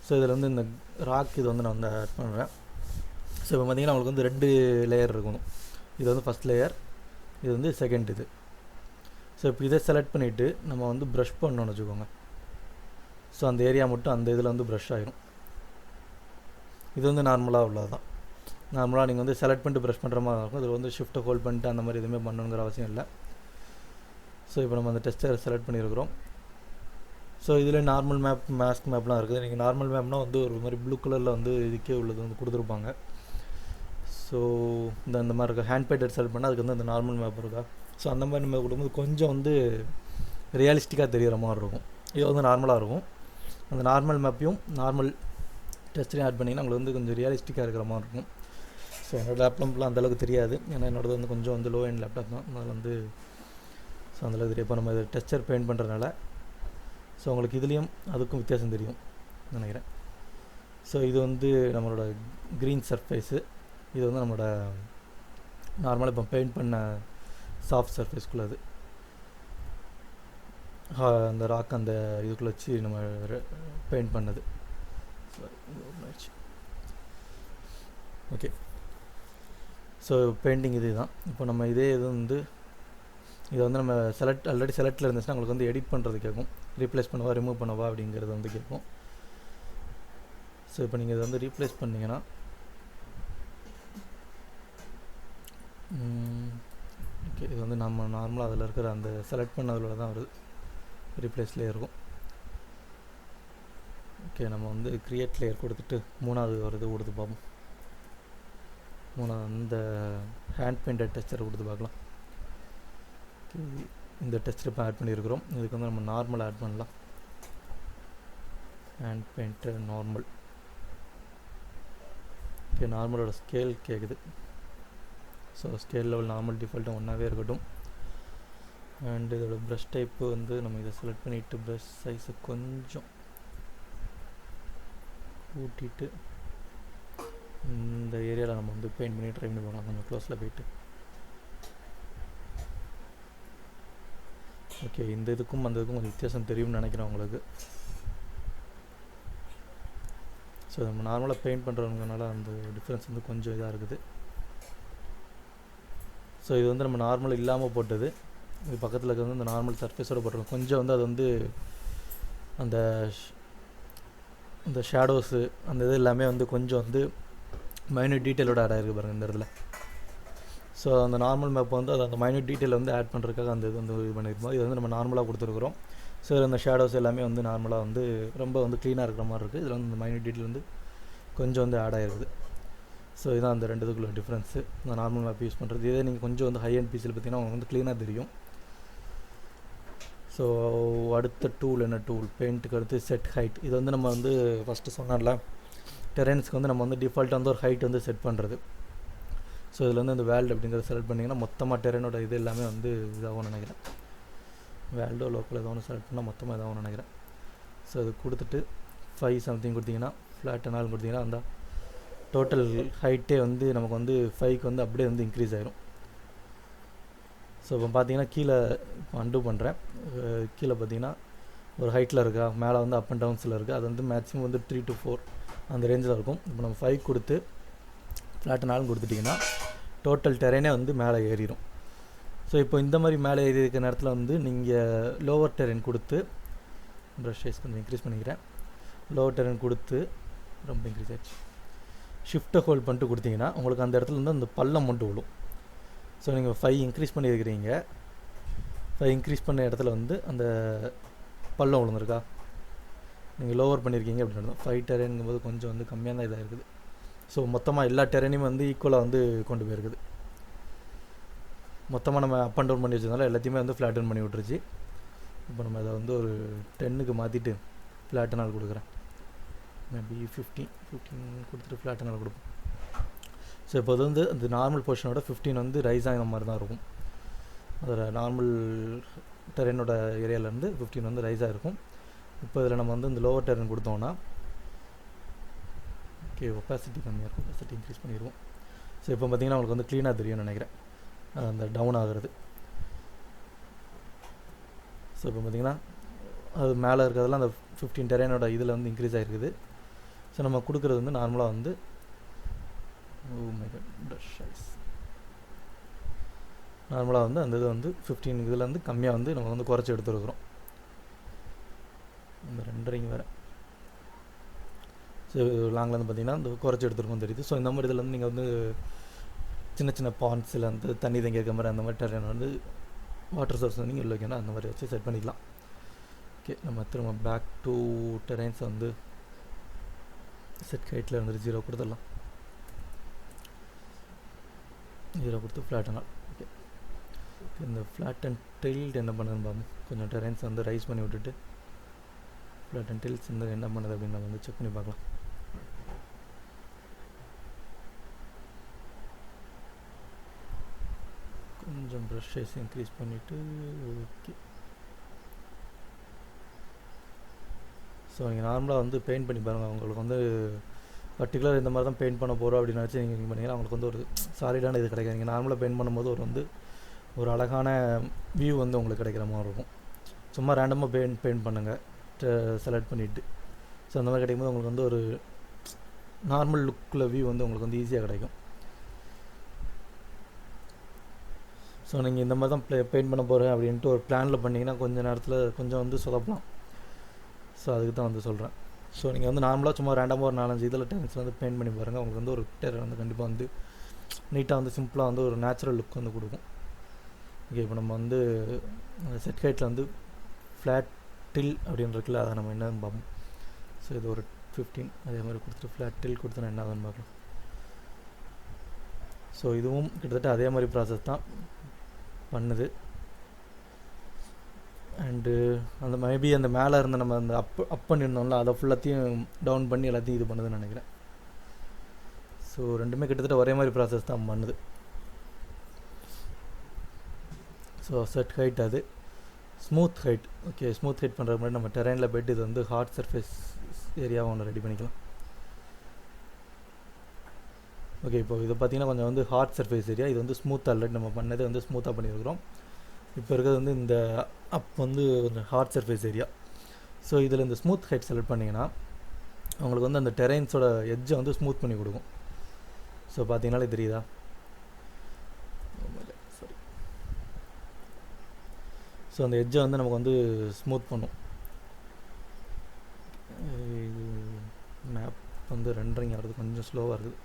ஸோ இதில் வந்து இந்த ராக் இது வந்து நான் வந்து ஆட் பண்ணுறேன். ஸோ இப்போ பார்த்திங்கன்னா உங்களுக்கு வந்து 2 லேயர் இருக்கணும். இது வந்து ஃபஸ்ட் லேயர், இது வந்து செகண்ட் இது. ஸோ இப்போ இதை செலக்ட் பண்ணிவிட்டு நம்ம வந்து ப்ரஷ் பண்ணணும்னு வச்சுக்கோங்க. ஸோ அந்த ஏரியா மட்டும் அந்த இதில் வந்து ப்ரஷ் ஆகிரும். இது வந்து நார்மலாக உள்ளது தான். நார்மலாக நீங்கள் வந்து செலக்ட் பண்ணிட்டு ப்ரஷ் பண்ணுற மாதிரி இருக்கும். இதில் வந்து ஷிஃப்ட்டை ஹோல்ட் பண்ணிட்டு அந்த மாதிரி எதுவுமே பண்ணணுங்கிற அவசியம் இல்லை. ஸோ இப்போ நம்ம அந்த டெக்ஸ்சரை செலக்ட் பண்ணியிருக்கிறோம். ஸோ இதில் நார்மல் மேப், மாஸ்க் மேப்லாம் இருக்குது. நீங்கள் நார்மல் மேப்னால் வந்து ஒரு மாதிரி ப்ளூ கலரில் வந்து இதுக்கே உள்ளது வந்து கொடுத்துருப்பாங்க. ஸோ இந்த மாதிரி இருக்கா, ஹேண்ட் பெயிண்டட் செலக்ட் பண்ணால் அதுக்கு வந்து அந்த நார்மல் மேப் இருக்கா. ஸோ அந்த மாதிரி நம்ம கொடுக்கும்போது கொஞ்சம் வந்து ரியலிஸ்டிக்காக தெரிகிற மாதிரி இருக்கும். இது வந்து நார்மலாக இருக்கும். அந்த நார்மல் மேப்பையும் நார்மல் டெக்ஸ்சரையும் ஆட் பண்ணிங்கன்னா உங்களுக்கு வந்து கொஞ்சம் ரியலிஸ்டிக்காக இருக்கிற மாதிரி இருக்கும். ஸோ என்னோடய லேப்டாப்லாம் அந்தளவுக்கு தெரியாது, ஏன்னா என்னோடது வந்து கொஞ்சம் வந்து லோ எண்ட் லேப்டாப் தான். அதனால் வந்து ஸோ அந்தளவுக்கு தெரியும். இப்போ நம்ம இது டெக்ஸ்சர் பெயிண்ட் பண்ணுறதுனால ஸோ உங்களுக்கு இதுலேயும் அதுக்கும் வித்தியாசம் தெரியும் நினைக்கிறேன். ஸோ இது வந்து நம்மளோட க்ரீன் சர்ஃபேஸு, இது வந்து நம்மளோட நார்மலாக இப்போ பெயிண்ட் பண்ண சாஃப்ட் சர்ஃபேஸ்க்குள்ளது. அந்த ராக் அந்த இதுக்குள்ளே வச்சு நம்ம பெயிண்ட் பண்ணது. ஓகே, ஸோ பெயிண்டிங் இது தான். இப்போ நம்ம இதே இது வந்து இதை வந்து நம்ம ஆல்ரெடி செலக்டில் இருந்துச்சுன்னா உங்களுக்கு வந்து எடிட் பண்ணுறது கேட்கும், ரீப்ளேஸ் பண்ணவா ரிமூவ் பண்ணவா அப்படிங்கிறது வந்து கேட்கும். ஸோ இப்போ நீங்கள் இதை வந்து ரீப்ளேஸ் பண்ணிங்கன்னா ஓகே, இது வந்து நம்ம நார்மலாக அதில் இருக்கிற அந்த செலக்ட் பண்ணதில் தான் வருது, ரீப்ளேஸ்லேயே இருக்கும். ஓகே, நம்ம வந்து க்ரியேட் லேயர் கொடுத்துட்டு 3வது வருது கொடுத்து பார்ப்போம். 3வது அந்த ஹேண்ட் பெயிண்டட் டெக்ஸ்சரை கொடுத்து பார்க்கலாம். இந்த டெக்ஸ்சர் இப்போ ஆட் பண்ணியிருக்கிறோம். இதுக்கு வந்து நம்ம நார்மல் ஆட் பண்ணலாம். Hand painted normal. ஓகே, நார்மலோட ஸ்கேல் கேட்குது. ஸோ ஸ்கேல் லெவல் நார்மல் டிஃபால்ட்டாக ஒன்றாவே இருக்கட்டும். அண்ட் இதோட ப்ரஷ் டைப்பு வந்து நம்ம இதை செலக்ட் பண்ணிவிட்டு ப்ரஷ் சைஸை கொஞ்சம் கூட்டிட்டு இந்த ஏரியாவில் நம்ம வந்து பெயிண்ட் பண்ணி ட்ரை பண்ணி போகலாம். கொஞ்சம் க்ளோஸில் போயிட்டு ஓகே, இந்த இதுக்கும் அந்த இதுக்கும் கொஞ்சம் வித்தியாசம் தெரியும்னு நினைக்கிறேன் உங்களுக்கு. ஸோ நம்ம நார்மலாக பெயிண்ட் பண்ணுறவங்கனால அந்த டிஃப்ரென்ஸ் வந்து கொஞ்சம் இதாக இருக்குது. ஸோ இது வந்து நம்ம நார்மல் இல்லாமல் போட்டது. இது பக்கத்தில் இருக்கிறது இந்த நார்மல் சர்ஃபேஸோடு போட்டிருக்கோம். கொஞ்சம் வந்து அது வந்து அந்த ஷேடோஸு அந்த இது எல்லாமே வந்து கொஞ்சம் வந்து மைன்யூட் டீட்டெயிலோட ஆட் ஆகிருக்கு பாருங்கள் இந்த இடத்துல. ஸோ அந்த நார்மல் மேப் வந்து அது அந்த மைன்யூட் டீட்டெயில் வந்து ஆட் பண்ணுறதுக்காக அந்த இது வந்து இது பண்ணியிருக்கோம். இது வந்து நம்ம நார்மலாக கொடுத்துருக்குறோம். ஸோ இதில் அந்த ஷேடோஸ் எல்லாமே வந்து நார்மலாக வந்து ரொம்ப வந்து க்ளீனாக இருக்கிற மாதிரி இருக்குது. இதில் வந்து இந்த மைன்யூட் டீட்டெயில் வந்து கொஞ்சம் வந்து ஆட் ஆகிருக்குது. ஸோ இதுதான் அந்த 2 இதுக்குள்ள டிஃப்ரென்ஸு. இந்த நார்மல் மேப் யூஸ் பண்ணுறது. இதே நீங்கள் கொஞ்சம் வந்து ஹை அண்ட் பிசியில் பார்த்தீங்கன்னா உங்களுக்கு வந்து க்ளீனாக தெரியும். ஸோ அடுத்த டூல் என்ன டூல், பெயிண்ட்டுக்கு அடுத்து செட் ஹைட். இது வந்து நம்ம வந்து ஃபஸ்ட்டு சொன்னால டெரென்ஸ்க்கு வந்து நம்ம வந்து டிஃபால்ட்டாக வந்து ஒரு ஹைட் வந்து செட் பண்ணுறது. ஸோ இதில் வந்து இந்த வேல்டு அப்படிங்கிறத செலக்ட் பண்ணிங்கன்னா மொத்தமாக டெரெனோட இது எல்லாமே வந்து இதாகவும் நினைக்கிறேன். வேல்டோ லோக்கல் ஏதோ ஒன்று செலக்ட் பண்ணால் மொத்தமாக இதாகவும் நினைக்கிறேன். ஸோ இது கொடுத்துட்டு 5 சம்திங் கொடுத்தீங்கன்னா ஃப்ளாட் அனால் கொடுத்தீங்கன்னா அந்த டோட்டல் ஹைட்டே வந்து நமக்கு வந்து 5க்கு வந்து அப்படியே வந்து இன்க்ரீஸ் ஆகிரும். ஸோ இப்போ பார்த்தீங்கன்னா கீழே அன்டூ பண்ணுறேன். கீழே பார்த்தீங்கன்னா ஒரு ஹைட்டில் இருக்கா, மேலே வந்து அப் அண்ட் டவுன்ஸில் இருக்குது. அது வந்து மேக்ஸிமம் வந்து 3 to 4 அந்த ரேஞ்சில் இருக்கும். இப்போ நம்ம 5 கொடுத்து ஃப்ளாட் அனாலும் கொடுத்துட்டிங்கன்னா டோட்டல் டெரெயினே வந்து மேலே ஏறிடும். ஸோ இப்போ இந்த மாதிரி மேலே ஏறி இருக்கிற நேரத்தில் வந்து நீங்கள் லோவர் டெரெயின் கொடுத்து ப்ரஷ் சைஸ் கொஞ்சம் இன்க்ரீஸ் பண்ணிக்கிறேன். லோவர் டெரெயின் கொடுத்து ரொம்ப இன்க்ரீஸ் ஆகிடுச்சு. ஷிஃப்ட்டை ஹோல்ட் பண்ணிட்டு கொடுத்தீங்கன்னா உங்களுக்கு அந்த இடத்துல வந்து அந்த பள்ளம் மட்டும் விழும். ஸோ நீங்கள் 5 இன்க்ரீஸ் பண்ணியிருக்கிறீங்க, 5 இன்க்ரீஸ் பண்ண இடத்துல வந்து அந்த பள்ளம் விழுந்துருக்கா, நீங்கள் லோவர் பண்ணியிருக்கீங்க அப்படின்னு 5 டெரெயின்ங்கும்போது கொஞ்சம் வந்து கம்மியாக தான் இதாக இருக்குது. ஸோ மொத்தமாக எல்லா டெரெயினையும் வந்து ஈக்குவலாக வந்து கொண்டு போயிருக்குது. மொத்தமாக நம்ம அப் அண்ட் டவுன் பண்ணி வச்சதுனால எல்லாத்தையுமே வந்து ஃப்ளாட்டன் பண்ணி விட்டுருச்சு. இப்போ நம்ம அதை வந்து ஒரு 10க்கு மாற்றிட்டு ஃப்ளாட்டனால் கொடுக்குறேன். மேபி 15 கொடுத்துட்டு ஃப்ளாட்டனால் கொடுப்போம். ஸோ இப்போ அது வந்து அந்த நார்மல் போர்ஷனோட 15 வந்து ரைஸ் ஆகிற மாதிரி தான் இருக்கும். அதில் நார்மல் டெரெயினோட ஏரியாவிலேருந்து 15 வந்து ரைஸாக இருக்கும். இப்போ இதில் நம்ம வந்து இந்த லோவர் டெரெயின் கொடுத்தோம்னா ஓகே ஒப்பாசிட்டி கம்மியாக இருக்கும், ஒப்பாசிட்டி இன்க்ரீஸ் பண்ணிடுவோம். ஸோ இப்போ பார்த்திங்கன்னா உங்களுக்கு வந்து க்ளீனாக தெரியும்னு நினைக்கிறேன் அந்த டவுன் ஆகிறது. ஸோ இப்போ பார்த்திங்கன்னா அது மேலே இருக்கிறதெல்லாம் அந்த 15 டெரெயினோட இதில் வந்து இன்க்ரீஸ் ஆகிருக்குது. ஸோ நம்ம கொடுக்குறது வந்து நார்மலாக வந்து நார்மலாக வந்து அந்த இது வந்து 15 இதில் வந்து கம்மியாக வந்து நம்ம வந்து குறைச்சி எடுத்துருக்குறோம். இந்த ரெண்டரிங் வேறு ஸோ லாங்கில் வந்து பார்த்திங்கன்னா இந்த குறைச்சி எடுத்துருக்கோம் தெரியுது. ஸோ இந்த மாதிரி இதில் வந்து நீங்கள் வந்து சின்ன சின்ன பாண்ட்ஸில் வந்து தண்ணி தங்கி இருக்க மாதிரி அந்த மாதிரி டெரெயின் வந்து வாட்டர் சோர்ஸ் வந்து நீங்கள் உள்ள வைக்கணும், அந்த மாதிரி வச்சு செட் பண்ணிக்கலாம். ஓகே நம்ம திரும்ப பேக் டூ டெரெயின்ஸ் வந்து செட் ஹைட்டில் இருந்துட்டு 0 கொடுத்துடலாம். 0 கொடுத்து ஃப்ளாட்டனால். ஓகே இந்த ஃப்ளாட் அண்ட் டில்ட் என்ன பண்ணுதுன்னு பார்ப்போம். கொஞ்சம் டெரெயின்ஸ் வந்து ரைஸ் பண்ணி விட்டுட்டு ஃப்ளாட் அண்ட் டில்ட்ஸ் வந்து என்ன பண்ணுது அப்படின்னு நம்ம வந்து செக் பண்ணி பார்க்கலாம். கொஞ்சம் ப்ரஷ் சைஸ் இன்க்ரீஸ் பண்ணிவிட்டு ஓகே. ஸோ நீங்கள் நார்மலாக வந்து பெயிண்ட் பண்ணி பாருங்கள். உங்களுக்கு வந்து பர்டிகுலர் இந்த மாதிரி தான் பெயிண்ட் பண்ண போகிறோம் அப்படின்னு நினச்சி நீங்கள் பண்ணிங்கன்னா அவங்களுக்கு வந்து ஒரு சாலிடான இது கிடைக்காது. நீங்கள் நார்மலாக பெயிண்ட் பண்ணும்போது ஒரு அழகான வியூ வந்து உங்களுக்கு கிடைக்கிற மாதிரி இருக்கும். சும்மா ரேண்டமாக பெயிண்ட் பண்ணுங்கள் செலக்ட் பண்ணிவிட்டு. ஸோ அந்த மாதிரி கிடைக்கும்போது உங்களுக்கு வந்து ஒரு நார்மல் லுக்கில் வியூ வந்து உங்களுக்கு வந்து ஈஸியாக கிடைக்கும். ஸோ நீங்கள் இந்த மாதிரி தான் பெயிண்ட் பண்ண போகிறேன் அப்படின்ட்டு ஒரு பிளானில் பண்ணிங்கன்னா கொஞ்சம் நேரத்தில் கொஞ்சம் வந்து சொதப்பலாம். ஸோ அதுக்கு தான் வந்து சொல்கிறேன். ஸோ நீங்கள் வந்து நார்மலாக சும்மா ரேண்டமாக ஒரு 4-5 இதில் டென்ஸ் வந்து பெயிண்ட் பண்ணி பாருங்கள். உங்களுக்கு வந்து ஒரு டெரெயின் வந்து கண்டிப்பாக வந்து நீட்டாக வந்து சிம்பிளாக வந்து ஒரு நேச்சுரல் லுக் வந்து கொடுக்கும். ஓகே இப்போ நம்ம வந்து செட் ஹைட்டில் வந்து ஃப்ளாட் டில் அப்படின்னு இருக்குல்ல, அதை நம்ம என்னன்னு பார்ப்போம். ஸோ இது ஒரு 15 அதே மாதிரி கொடுத்துட்டு ஃப்ளாட் டில் கொடுத்தா என்ன ஆகுதுன்னு பார்க்கலாம். ஸோ இதுவும் கிட்டத்தட்ட அதே மாதிரி ப்ராசஸ் தான் பண்ணுது. அண்டு அந்த மேபி அந்த மேலே இருந்த நம்ம அந்த அப் பண்ணியிருந்தோம்ல அதை ஃபுல்லாத்தையும் டவுன் பண்ணி எல்லாத்தையும் இது பண்ணுதுன்னு நினைக்கிறேன். ஸோ ரெண்டுமே கிட்டத்தட்ட ஒரே மாதிரி ப்ராசஸ் தான் பண்ணுது. ஸோ செட் ஹைட் அது smooth height. Okay smooth height பண்ணுற மாதிரி நம்ம டெரெயினில் பெட் இது வந்து ஹார்ட் சர்ஃபேஸ் ஏரியாவை ஒன்று ரெடி பண்ணிக்கலாம். ஓகே இப்போ இது பார்த்திங்கன்னா கொஞ்சம் வந்து ஹார்ட் சர்ஃபேஸ் ஏரியா. இது வந்து ஸ்மூத் ஆல்ரெடி நம்ம பண்ணது வந்து ஸ்மூத்தாக பண்ணியிருக்கிறோம். இப்போ இருக்கிறது வந்து இந்த அப் வந்து ஒரு ஹார்ட் சர்ஃபேஸ் ஏரியா. ஸோ இதில் இந்த ஸ்மூத் ஹைட் செலக்ட் பண்ணிங்கன்னா உங்களுக்கு வந்து அந்த டெரெயின்ஸோட எட்ஜை வந்து ஸ்மூத் பண்ணி கொடுக்கும். ஸோ பார்த்தீங்கன்னாலே தெரியுதா? சாரி. ஸோ அந்த எட்ஜை வந்து நமக்கு வந்து ஸ்மூத் பண்ணும். மேப் வந்து ரெண்டரிங் ஆகிறது கொஞ்சம் ஸ்லோவாக இருக்குது.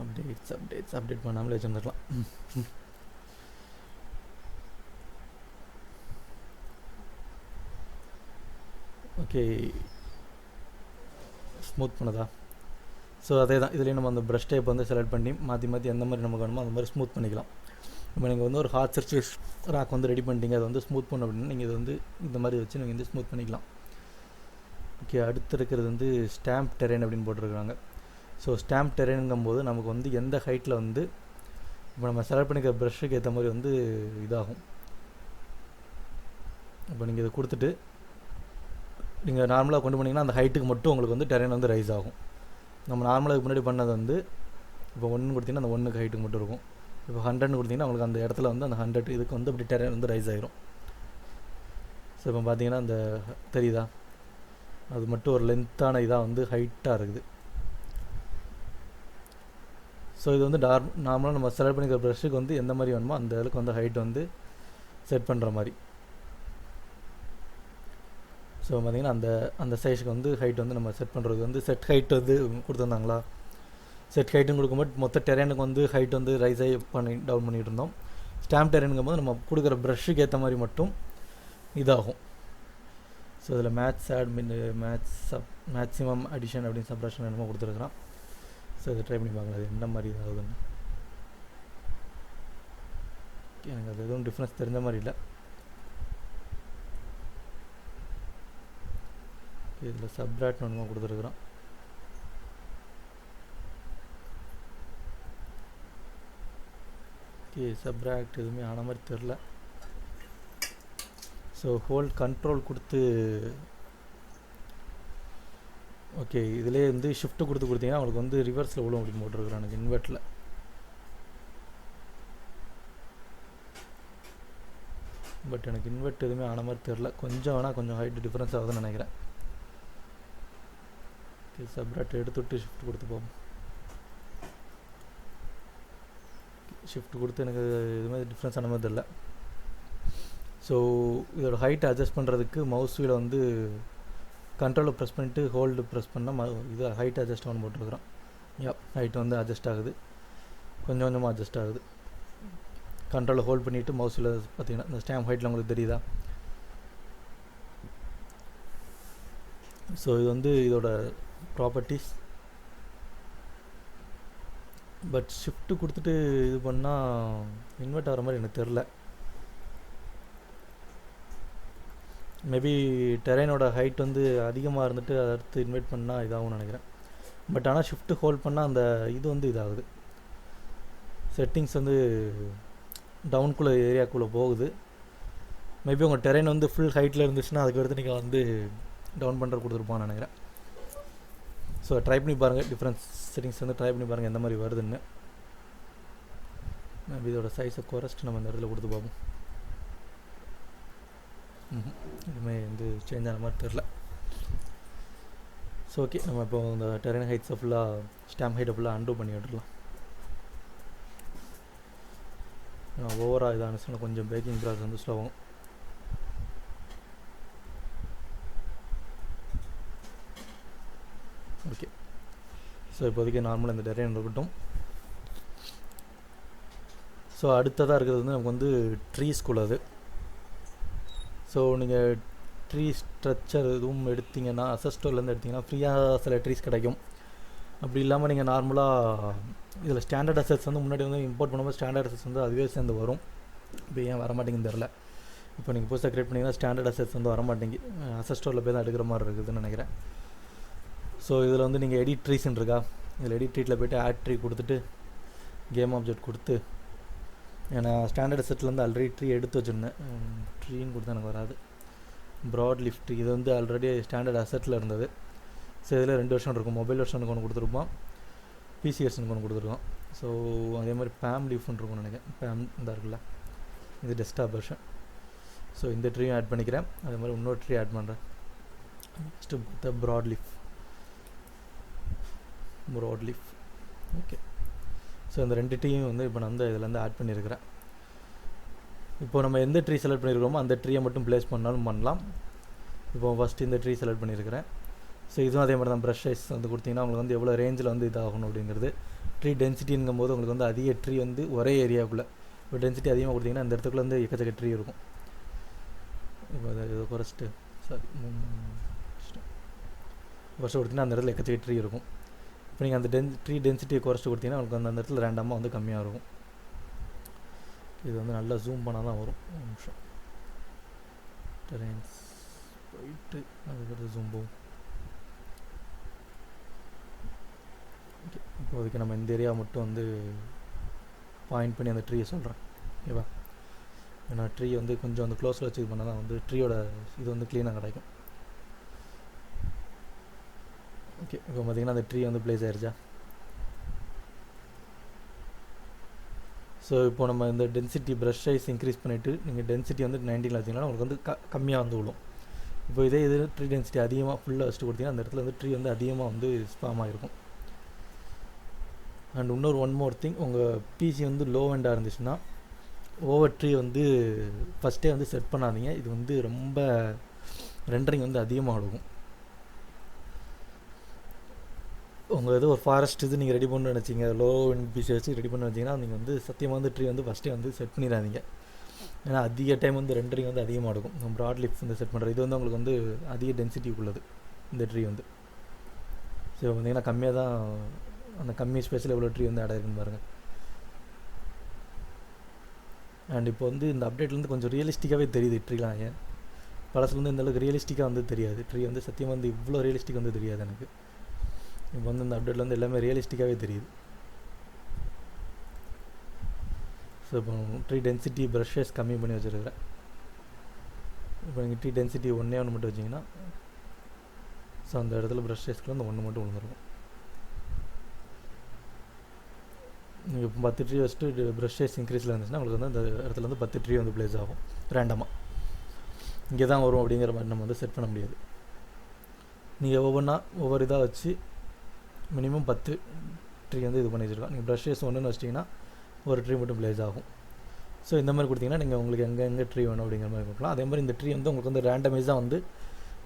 அப்டேட் பண்ணாமலே வச்சுருந்துருக்கலாம். ஓகே ஸ்மூத் பண்ணதா? ஸோ அதே தான் இதுலேயும் நம்ம அந்த ப்ரஷ் டைப் வந்து செலக்ட் பண்ணி மாற்றி எந்த மாதிரி நமக்கு வேணுமோ அந்த மாதிரி ஸ்மூத் பண்ணிக்கலாம். இப்போ நீங்கள் வந்து ஒரு ஹார்ட் சர்ஃபேஸ் ராக் வந்து ரெடி பண்ணிட்டீங்க, அதை வந்து ஸ்மூத் பண்ண அப்படின்னா நீங்கள் இது வந்து இந்த மாதிரி வச்சு நீங்கள் வந்து ஸ்மூத் பண்ணிக்கலாம். ஓகே அடுத்து இருக்கிறது வந்து ஸ்டாம்ப் டெரெயின் அப்படின்னு போட்டிருக்காங்க. ஸோ ஸ்டாம்ப் டெரெயினுங்கும்போது நமக்கு வந்து எந்த ஹைட்டில் வந்து இப்போ நம்ம செலக்ட் பண்ணிக்கிற ப்ரஷ்ஷுக்கு ஏற்ற மாதிரி வந்து இதாகும். இப்போ நீங்கள் இதை கொடுத்துட்டு நீங்கள் நார்மலாக கொண்டு போனீங்கன்னா அந்த ஹைட்டுக்கு மட்டும் உங்களுக்கு வந்து டெரெயின் வந்து ரைஸ் ஆகும். நம்ம நார்மலாக முன்னாடி பண்ணது வந்து இப்போ 1 கொடுத்தீங்கன்னா அந்த 1க்கு ஹைட்டுக்கு மட்டும் இருக்கும். இப்போ 100 கொடுத்தீங்கன்னா உங்களுக்கு அந்த இடத்துல வந்து அந்த 100 இதுக்கு வந்து அப்படி டெரெயின் வந்து ரைஸ் ஆகிரும். ஸோ இப்போ பார்த்தீங்கன்னா அந்த தெரியுதா, அது மட்டும் ஒரு லென்த்தான இதாக வந்து ஹைட்டாக இருக்குது. ஸோ இது வந்து நார்மலாக நம்ம செலக்ட் பண்ணிக்கிற ப்ரஷ்ஷுக்கு வந்து எந்த மாதிரி வேணுமோ அந்த அளவுக்கு வந்து ஹைட் வந்து செட் பண்ணுற மாதிரி. ஸோ பார்த்திங்கன்னா அந்த சைஸுக்கு வந்து ஹைட் வந்து நம்ம செட் பண்ணுறது வந்து செட் ஹைட் வந்து கொடுத்துருந்தாங்களா. செட் ஹைட்டுன்னு கொடுக்கும்போது மொத்த டெரெயினுக்கு வந்து ஹைட் வந்து ரைஸ் ஆகி டவுன் பண்ணிகிட்டு இருந்தோம். ஸ்டாம்ப் டெரெயினுங்கும் போது நம்ம கொடுக்குற ப்ரஷ்ஷுக்கு ஏற்ற மாதிரி மட்டும் இதாகும். ஸோ இதில் மேக்ஸிமம் அடிஷன் அப்படின்னு சப்ரேஷன் என்னமோ கொடுத்துருக்குறான். ஸோ இதை ட்ரை பண்ணி பார்க்கலாம் அது என்ன மாதிரி இதாகுதுன்னு. எனக்கு அது எதுவும் டிஃப்ரென்ஸ் தெரிஞ்ச மாதிரி இல்லை. இதில் சப்ராக்ட் ஒன்றுமா கொடுத்துருக்குறான். ஓகே, சப்ராக்ட் எதுவுமே ஆன மாதிரி தெரில. ஸோ ஹோல்ட் கண்ட்ரோல் கொடுத்து ஓகே, இதிலே வந்து ஷிஃப்ட்டு கொடுத்தீங்கன்னா அவங்களுக்கு வந்து ரிவர்ஸில் விழும் அப்படின்னு போட்டிருக்குறேன் எனக்கு இன்வெர்ட்டில். பட் எனக்கு இன்வெர்ட் எதுவுமே ஆன மாதிரி தெரில. கொஞ்சம் வேணால் கொஞ்சம் ஹைட் டிஃப்ரென்ஸ் ஆகுதுன்னு நினைக்கிறேன். ஓகே, சப்ராக்ட் எடுத்துவிட்டு ஷிஃப்ட் கொடுத்து போவோம். ஷிஃப்ட் கொடுத்து எனக்கு எதுவுமே டிஃப்ரென்ஸ் ஆன மாதிரி தெரில. ஸோ இதோட ஹைட்டை அட்ஜஸ்ட் பண்ணுறதுக்கு மவுஸ் வீலை வந்து கண்ட்ரோலை ப்ரெஸ் பண்ணிட்டு ஹோல்டு ப்ரெஸ் பண்ணால் இது ஹைட் அட்ஜஸ்ட் ஆன் போட்டிருக்குறோம். ஹைட் வந்து அட்ஜஸ்ட் ஆகுது, கொஞ்சம் கொஞ்சமாக அட்ஜஸ்ட் ஆகுது. கண்ட்ரோலை ஹோல்ட் பண்ணிவிட்டு மவுஸில் பார்த்தீங்கன்னா இந்த ஸ்டாம்ப் ஹைட்டில் உங்களுக்கு தெரியுதா? ஸோ இது வந்து இதோட ப்ராப்பர்ட்டிஸ். பட் ஷிஃப்ட்டு கொடுத்துட்டு இது பண்ணால் இன்வெர்ட் ஆகிற மாதிரி எனக்கு தெரில. மேபி டெரைனோட ஹைட் வந்து அதிகமாக இருந்துட்டு அதை அடுத்து இன்வைட் பண்ணால் இதாகும்னு நினைக்கிறேன். பட் ஆனால் ஷிஃப்ட்டு ஹோல்ட் பண்ணால் அந்த இது வந்து இதாகுது, செட்டிங்ஸ் வந்து டவுனுக்குள்ளே ஏரியாக்குள்ளே போகுது. மேபி உங்கள் டெரைன் வந்து ஃபுல் ஹைட்டில் இருந்துச்சுன்னா அதுக்கடுத்து நீங்கள் வந்து டவுன் பண்ணுற கொடுத்துருப்பான்னு நினைக்கிறேன். ஸோ ட்ரை பண்ணி பாருங்கள், டிஃப்ரென்ஸ் செட்டிங்ஸ் வந்து ட்ரை பண்ணி பாருங்கள் எந்த மாதிரி வருதுன்னு. மேபி இதோட சைஸை குறைச்சிட்டு நம்ம இந்த இடத்துல கொடுத்து பார்ப்போம். இதுவுமே வந்து சேஞ்ச் ஆன மாதிரி தெரில. ஸோ ஓகே, நம்ம இப்போ இந்த டெரைன் ஹைட்ஸை ஃபுல்லாக ஸ்டாம்ப் ஹைட்டை ஃபுல்லாக அன்டூ பண்ணி விட்டுடலாம். ஓவராக இதான கொஞ்சம் பேக்கிங் ப்ராசஸ் வந்து ஸ்லோவாகும். ஓகே, ஸோ இப்போதைக்கு நார்மலாக இந்த டெரைன் இருக்கட்டும். ஸோ அடுத்ததாக இருக்கிறது வந்து நமக்கு வந்து ட்ரீஸ்குள்ளது. ஸோ நீங்கள் ட்ரீ ஸ்ட்ரக்சர் எதுவும் எடுத்திங்கன்னா அசஸ்டோர்லேருந்து எடுத்திங்கன்னா ஃப்ரீயாக சில ட்ரீஸ் கிடைக்கும். அப்படி இல்லாமல் நீங்கள் நார்மலாக இதில் ஸ்டாண்டர்ட் அசட்ஸ் வந்து முன்னாடி வந்து இம்போர்ட் பண்ணும்போது ஸ்டாண்டர்ட் அசட்ஸ் வந்து அதுவே சேர்ந்து வரும். இப்போ ஏன் வரமாட்டேங்குன்னு தெரில. இப்போ நீங்கள் புதுசாக க்ரியேட் பண்ணிங்கன்னா ஸ்டாண்டர்ட் அசட்ஸ் வந்து வரமாட்டேங்கி, அசஸ்டோரில் போய் தான் எடுக்கிற மாதிரி இருக்குதுன்னு நினைக்கிறேன். ஸோ இதில் வந்து நீங்கள் எடிட் ட்ரீஸ்ன்னு இருக்கா, இதில் எடிட் ட்ரீட்டில் போய்ட்டு ஆட் ட்ரீ கொடுத்துட்டு கேம் ஆப்ஜெக்ட் கொடுத்து, ஏன்னா ஸ்டாண்டர்ட் செட்லேருந்து ஆல்ரெடி ட்ரீ எடுத்து வச்சுருந்தேன், ட்ரீன்னு கொடுத்தா எனக்கு வராது. ப்ராட் லிஃப்ட் இது வந்து ஆல்ரெடி ஸ்டாண்டர்ட் அசெட்டில் இருந்தது. ஸோ இதில் 2 வெர்ஷன் இருக்கும், மொபைல் வெர்ஷனுக்கு ஒன்று கொடுத்துருப்போம், பிசி வெர்ஷனுக்கு ஒன்று கொடுத்துருக்கோம். ஸோ அதே மாதிரி பேம் லீஃப்னு இருக்கும்னு நினைக்கிறேன். பேம் இந்த இருக்குல்ல, இது டெஸ்க்டாப் வெர்ஷன். ஸோ இந்த ட்ரீயும் ஆட் பண்ணிக்கிறேன், அதே மாதிரி இன்னொரு ட்ரீ ஆட் பண்ணுறேன். நெக்ஸ்ட்டு பார்த்தா ப்ராட் லீஃப். ஓகே, ஸோ இந்த 2 ட்ரீயும் வந்து இப்போ நான் வந்து இதில் ஆட் பண்ணியிருக்கிறேன். இப்போ நம்ம எந்த ட்ரீ செலக்ட் பண்ணியிருக்கிறோமோ அந்த ட்ரீயை மட்டும் ப்ளேஸ் பண்ணாலும் பண்ணலாம். இப்போ ஃபஸ்ட்டு இந்த ட்ரீ செலக்ட் பண்ணியிருக்கிறேன். ஸோ இதுவும் அதே மாதிரி தான், ப்ரஷ் சைஸ் வந்து கொடுத்திங்கன்னா உங்களுக்கு வந்து எவ்வளோ ரேஞ்சில் வந்து இதாகணும் அப்படிங்கிறது. ட்ரீ டென்சிட்டிங்கும் போது உங்களுக்கு வந்து அதிக ட்ரீ வந்து ஒரே ஏரியாவுக்குள்ளே, இப்போ டென்சிட்டி அதிகமாக கொடுத்திங்கன்னா இந்த இடத்துக்குள்ள வந்து எக்கச்சக்க ட்ரீ இருக்கும். இப்போ இதை குறைச்சிட்டு ஃபஸ்ட்டு கொடுத்திங்கன்னா அந்த இடத்துல எக்கச்சக்க ட்ரீ இருக்கும். இப்போ நீங்கள் அந்த ட்ரீ டென்சிட்டியை குறைச்சிட்டு கொடுத்திங்கன்னா உங்களுக்கு வந்து அந்த இடத்துல ரேண்டமாக வந்து கம்மியாக இருக்கும். இது வந்து நல்லா ஜூம் பண்ணால் தான் வரும். ஒரு நிமிஷம், டெரைன்ஸ் போயிட்டு அதுக்கடுத்து ஜூம் போகும். ஓகே, இப்போதைக்கு நம்ம இந்த ஏரியா மட்டும் வந்து பாயிண்ட் பண்ணி அந்த ட்ரீயை சொல்கிறேன், ஓகேவா? ஏன்னா ட்ரீ வந்து கொஞ்சம் வந்து க்ளோஸில் வச்சு இது பண்ணால் தான் வந்து ட்ரீயோட இது வந்து க்ளீனாக கிடைக்கும். ஓகே, இப்போ பார்த்திங்கன்னா அந்த ட்ரீ வந்து ப்ளேஸ் ஆகிடுச்சா? ஸோ இப்போ நம்ம இந்த டென்சிட்டி ப்ரஷ் சைஸ் இன்க்ரீஸ் பண்ணிவிட்டு நீங்கள் டென்சிட்டி வந்து 19 வச்சிங்கன்னா உங்களுக்கு வந்து கம்மியாக வந்து விடும். இப்போ இதே இது ட்ரீ டென்சிட்டி அதிகமாக ஃபுல்லாக வச்சுட்டு கொடுத்தீங்கன்னா அந்த இடத்துல வந்து ட்ரீ வந்து அதிகமாக வந்து ஸ்பாம் ஆகிருக்கும். அண்ட் இன்னொரு ஒன் மோர் திங், உங்கள் பிசி வந்து லோ எண்டாக இருந்துச்சுன்னா ஓவர் ட்ரீ வந்து ஃபஸ்ட்டே வந்து செட் பண்ணாதீங்க. இது வந்து ரொம்ப ரெண்டரிங் வந்து அதிகமாக கொடுக்கும். உங்கள் இது ஒரு ஃபாரஸ்ட் இது நீங்கள் ரெடி பண்ணு நினச்சிங்க, லோ பிசி வச்சு ரெடி பண்ண வச்சிங்கன்னா நீங்கள் வந்து சத்தியமாக வந்து ட்ரீ வந்து ஃபஸ்ட்டே வந்து செட் பண்ணிடாதீங்க. ஏன்னா அதிக டைம் வந்து ரெண்டரிங் வந்து அதிகமாக இருக்கும். ப்ராட் லிஃப்ட் வந்து செட் பண்ணுறது இது வந்து உங்களுக்கு வந்து அதிக டென்சிட்டி உள்ளது இந்த ட்ரீ வந்து. ஸோ பார்த்தீங்கன்னா கம்மியாக தான், அந்த கம்மி ஸ்பேஸில் எவ்வளோ ட்ரீ வந்து ஆட் ஆகிருக்குன்னு பாருங்கள். அண்ட் இப்போ வந்து இந்த அப்டேட்லேருந்து கொஞ்சம் ரியலிஸ்டிக்காகவே தெரியுது ட்ரீலாம். ஏன் பழசுலேருந்து இந்தளவுக்கு ரியலிஸ்டிக்காக வந்து தெரியாது. ட்ரீ வந்து சத்தியமாக வந்து இவ்வளோ ரியலிஸ்டிக் வந்து தெரியாது எனக்கு. இப்போ வந்து இந்த அப்டேட்டில் வந்து எல்லாமே ரியலிஸ்டிக்காகவே தெரியுது. ஸோ இப்போ ட்ரீ டென்சிட்டி ப்ரஷஸ் கம்மி பண்ணி வச்சுருக்கிறேன். இப்போ நீங்கள் ட்ரீ டென்சிட்டி ஒன்றே ஒன்று மட்டும் வச்சிங்கன்னா ஸோ அந்த இடத்துல ப்ரஷஸ்க்கு வந்து ஒன்று மட்டும் விழுந்துருக்கும். நீங்கள் இப்போ 10 ட்ரீ வச்சுட்டு ப்ரஷஸ் இன்க்ரீஸில் இருந்துச்சுன்னா உங்களுக்கு வந்து அந்த இடத்துல வந்து 10 ட்ரீ வந்து ப்ளேஸ் ஆகும் ரேண்டமாக. இங்கே தான் வரும் அப்படிங்கிற மாதிரி நம்ம வந்து செட் பண்ண முடியாது. நீங்கள் ஒவ்வொரு இதாக வச்சு மினிமம் 10 ட்ரீ வந்து இது பண்ணி வச்சுருக்கோம். நீங்கள் ப்ரஷஸ் ஒன்றுன்னு வச்சிட்டிங்கன்னா ஒரு ட்ரீ மட்டும் ப்ளேஸ் ஆகும். ஸோ இந்த மாதிரி கொடுத்தீங்கன்னா நீங்கள் உங்களுக்கு எங்கே ட்ரீ வேணும் அப்படிங்கிற மாதிரி கொடுக்கலாம். அதே மாதிரி இந்த ட்ரீ வந்து உங்களுக்கு வந்து ரேண்டமைஸாக வந்து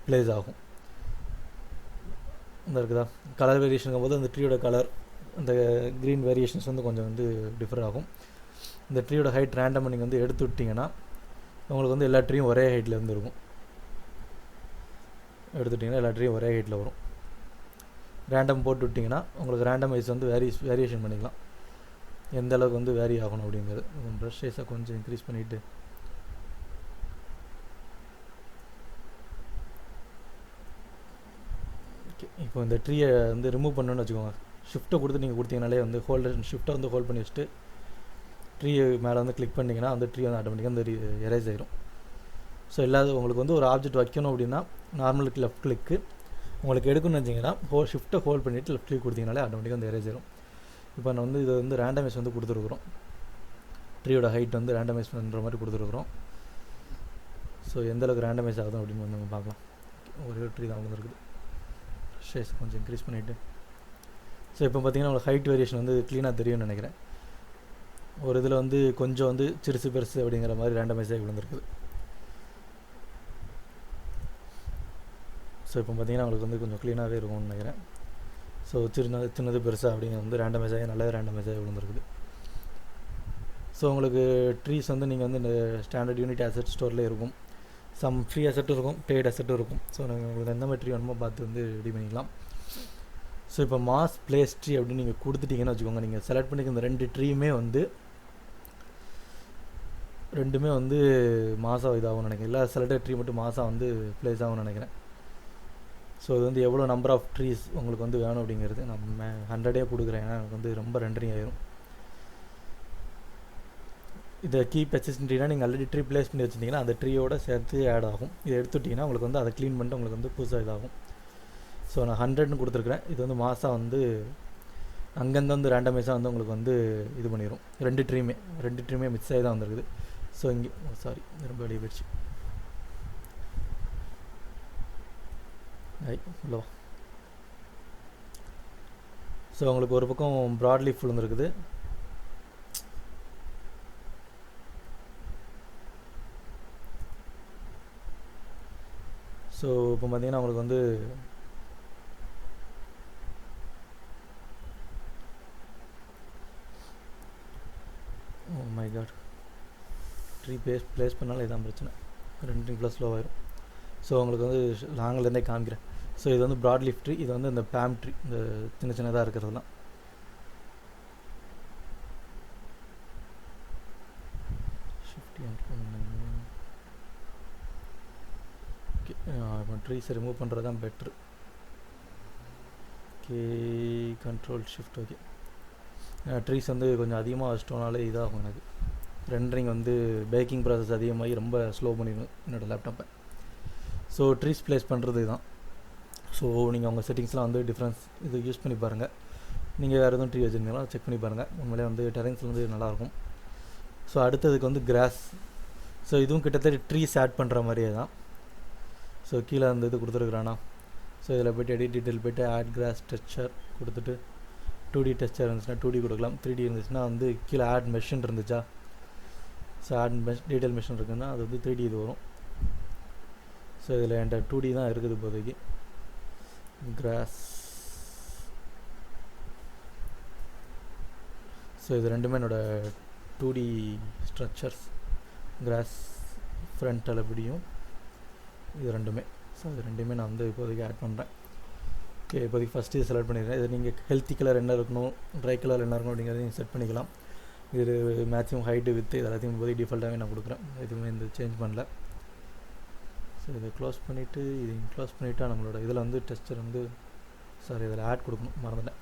ப்ளேஸ் ஆகும். இந்த இருக்குதா கலர் வேரியேஷனுங்கும் போது அந்த ட்ரீயோட கலர் அந்த க்ரீன் வேரியேஷன்ஸ் வந்து கொஞ்சம் வந்து டிஃபர் ஆகும். இந்த ட்ரீயோட ஹைட் ரேண்டமாக நீங்கள் வந்து எடுத்து விட்டிங்கன்னா உங்களுக்கு வந்து எல்லா ட்ரீயும் ஒரே ஹைட்டில் வந்து இருக்கும். எடுத்துட்டிங்கன்னா எல்லா ட்ரீயும் ஒரே ஹைட்டில் வரும். ரேண்டம் போட்டு விட்டிங்கன்னா உங்களுக்கு ரேண்டமைஸ் வந்து வேரியேஷன் பண்ணிக்கலாம், எந்த அளவுக்கு வந்து வேரி ஆகணும் அப்படிங்கிறது. ப்ரஷ் சைஸை கொஞ்சம் இன்க்ரீஸ் பண்ணிவிட்டு ஓகே. இப்போ இந்த ட்ரீயை வந்து ரிமூவ் பண்ணணுன்னு வச்சுக்கோங்க. ஷிஃப்ட்டை கொடுத்து நீங்கள் கொடுத்தீங்கனாலே வந்து ஷிஃப்ட்டை வந்து ஹோல்ட் பண்ணி வச்சுட்டு ட்ரீ மேலே வந்து கிளிக் பண்ணிங்கன்னா அந்த ட்ரீ வந்து ஆட்டோமேட்டிக்காக வந்து எரேஸ் ஆயிரும். ஸோ உங்களுக்கு வந்து ஒரு ஆப்ஜெக்ட் வைக்கணும் அப்படின்னா நார்மல் லெஃப்ட் கிளிக்கு, உங்களுக்கு எடுக்கணும்னு வச்சிங்கன்னா ஷிஃப்ட்டை ஹோல்ட் பண்ணிவிட்டு லெஃப்ட் கிளிக் கொடுத்தீங்கனாலே ஆட்டோமேட்டிக்காக வந்து எரேஸ் ஆயிரும். இப்போ நான் வந்து இதை வந்து ரேண்டமைஸ் வந்து கொடுத்துருக்குறோம். ட்ரீயோட ஹைட் வந்து ரேண்டமைஸ் பண்ணுற மாதிரி கொடுத்துருக்குறோம். ஸோ எந்தளவுக்கு ரேண்டமைஸ் ஆகுது அப்படின்னு வந்து நம்ம பார்க்கலாம். ஒரே ஒரு ட்ரீ தான் வந்துருக்குது. ஷேஸ் கொஞ்சம் இன்க்ரீஸ் பண்ணிவிட்டு ஸோ இப்போ பார்த்தீங்கன்னா உங்களுக்கு ஹைட் வேரியேஷன் வந்து க்ளீனாக தெரியும்னு நினைக்கிறேன். ஒரு இதில் வந்து கொஞ்சம் வந்து சிறுசு பெருசு அப்படிங்கிற மாதிரி ரேண்டமைஸாக விழுந்துருக்குது. ஸோ இப்போ பார்த்தீங்கன்னா உங்களுக்கு வந்து கொஞ்சம் க்ளீனாகவே இருக்கும்னு நினைக்கிறேன். ஸோ சின்னது பெருசாக அப்படிங்கிற வந்து ரேண்டமைஸாகி நல்லாவே ரேண்டமைஸாகி விழுந்துருக்குது. ஸோ உங்களுக்கு ட்ரீஸ் வந்து நீங்கள் வந்து இந்த ஸ்டாண்டர்ட் யூனிட் அசெட் ஸ்டோர்லேயே இருக்கும். சம் ஃப்ரீ அசெட்டும் இருக்கும், பெய்ட் அசெட்டும் இருக்கும். ஸோ நீங்கள் உங்களுக்கு எந்த மாதிரி ட்ரீ வேணுமோ பார்த்து வந்து ரெடி பண்ணிக்கலாம். ஸோ இப்போ மாஸ் பிளேஸ் ட்ரீ அப்படின்னு நீங்கள் கொடுத்துட்டிங்கன்னு வச்சுக்கோங்க. நீங்கள் செலக்ட் பண்ணிக்க இந்த ரெண்டுமே வந்து மாதம் இதாகும்னு நினைக்கிறேன். இல்லை செலக்டட் ட்ரீ மட்டும் மாதம் வந்து ப்ளேஸ் ஆகும்னு நினைக்கிறேன். ஸோ இது வந்து எவ்வளோ நம்பர் ஆஃப் ட்ரீஸ் உங்களுக்கு வந்து வேணும் அப்படிங்கிறது நம்ம 100 கொடுக்குறேன். ஏன்னா எனக்கு வந்து ரொம்ப ரெண்டரிங் ஆயிரும். இதை கீப் அசிஸ்டன்ட் ட்ரீனா நீங்கள் ஆல்ரெடி ட்ரீ ப்ளேஸ் பண்ணி வச்சுருந்தீங்கன்னா அந்த ட்ரீயோட சேர்த்து ஆட் ஆகும். இதை எடுத்துட்டிங்கன்னா உங்களுக்கு வந்து அதை க்ளீன் பண்ணிட்டு உங்களுக்கு வந்து புதுசாக இதாகும். ஸோ நான் 100ன்னு கொடுத்துருக்குறேன். இது வந்து மாதம் வந்து அங்கேருந்து வந்து ரேண்டமைஸாக வந்து உங்களுக்கு வந்து இது பண்ணிடும். ரெண்டு ட்ரீமே மிக்ஸ் ஆகி தான் வந்துருக்குது. ஸோ இங்கே சாரி ரொம்ப வெளியே போயிடுச்சு. ஹலோ. ஸோ உங்களுக்கு ஒரு பக்கம் ப்ராட் லீஃப் விழுந்துருக்குது. ஸோ இப்போ பார்த்தீங்கன்னா உங்களுக்கு வந்து oh my god tree place பண்ணாலும் இதான் பிரச்சனை, 2 ப்ளஸ் ஸ்லோ ஆயிரும். ஸோ உங்களுக்கு வந்து லாங்கிலேருந்தே காமிக்கிறேன். ஸோ இது வந்து ப்ராட் லீஃப் ட்ரீ, இது வந்து இந்த பேம் ட்ரீ, இந்த சின்னதாக இருக்கிறதுலாம். ஓகே, இப்போ ட்ரீஸை ரிமூவ் பண்ணுறது தான் better. Okay, control shift. Okay, trees வந்து கொஞ்சம் அதிகமாக வச்சிட்டோனாலே இதாகும். எனக்கு ரெண்டரிங் வந்து பேக்கிங் ப்ராசஸ் அதிகமாகி ரொம்ப ஸ்லோ பண்ணிடும் என்னோடய லேப்டாப்பை. ஸோ ட்ரீஸ் ப்ளேஸ் பண்ணுறது இதுதான். ஸோ நீங்கள் உங்கள் செட்டிங்ஸ்லாம் வந்து டிஃப்ரென்ஸ் இது யூஸ் பண்ணி பாருங்கள். நீங்கள் வேறு எதுவும் ட்ரீ வச்சுருந்தீங்களா செக் பண்ணி பாருங்கள். உண்மையிலே வந்து டெரன்ஸில் வந்து நல்லாயிருக்கும். ஸோ அடுத்ததுக்கு வந்து கிராஸ். ஸோ இதுவும் கிட்டத்தட்ட ட்ரீஸ் ஆட் பண்ணுற மாதிரியே தான். ஸோ கீழே அந்த இது கொடுத்துருக்குறானா. ஸோ இதில் போய்ட்டு எடிட் டீட்டெயில் போய்ட்டு ஆட் கிராஸ் டெக்ஸ்சர் கொடுத்துட்டு 2D டெக்ஸ்சர் இருந்துச்சுன்னா 2D கொடுக்கலாம். 3D இருந்துச்சுன்னா வந்து கீழே ஆட் மெஷின் இருந்துச்சா. ஸோ ஆட் டீட்டெயில் மெஷின் இருக்குதுன்னா அது வந்து 3D இது வரும். ஸோ இதில் என்கிட்ட 2D தான் இருக்குது இப்போதைக்கு. கிராஸ். ஸோ இது ரெண்டுமே என்னோடய 2D ஸ்ட்ரக்சர்ஸ். கிராஸ் ஃப்ரண்ட் எப்படியும் இது ரெண்டுமே. ஸோ இது ரெண்டுமே நான் வந்து இப்போதைக்கு ஆட் பண்ணுறேன். ஓகே, இப்போதைக்கு ஃபஸ்ட்டு இது செலக்ட் பண்ணிடுறேன். இது நீங்கள் ஹெல்த்தி கலர் என்ன இருக்கணும், ட்ரை கலர் என்ன இருக்கணும் அப்படிங்கிறத நீங்கள் செட் பண்ணிக்கலாம். இது மேக்ஸிமம் ஹைட்டு வித்து இது எல்லாத்தையும் போய் டிஃபால்ட்டாகவே நான் கொடுக்குறேன், எதுவுமே இந்த சேஞ்ச் பண்ணல. ஸோ இதை க்ளோஸ் பண்ணிவிட்டு இது க்ளோஸ் பண்ணிவிட்டால் நம்மளோட இதில் வந்து டெக்ஸ்சர் வந்து இதில் ஆட் கொடுக்கணும், மறந்துட்டேன்.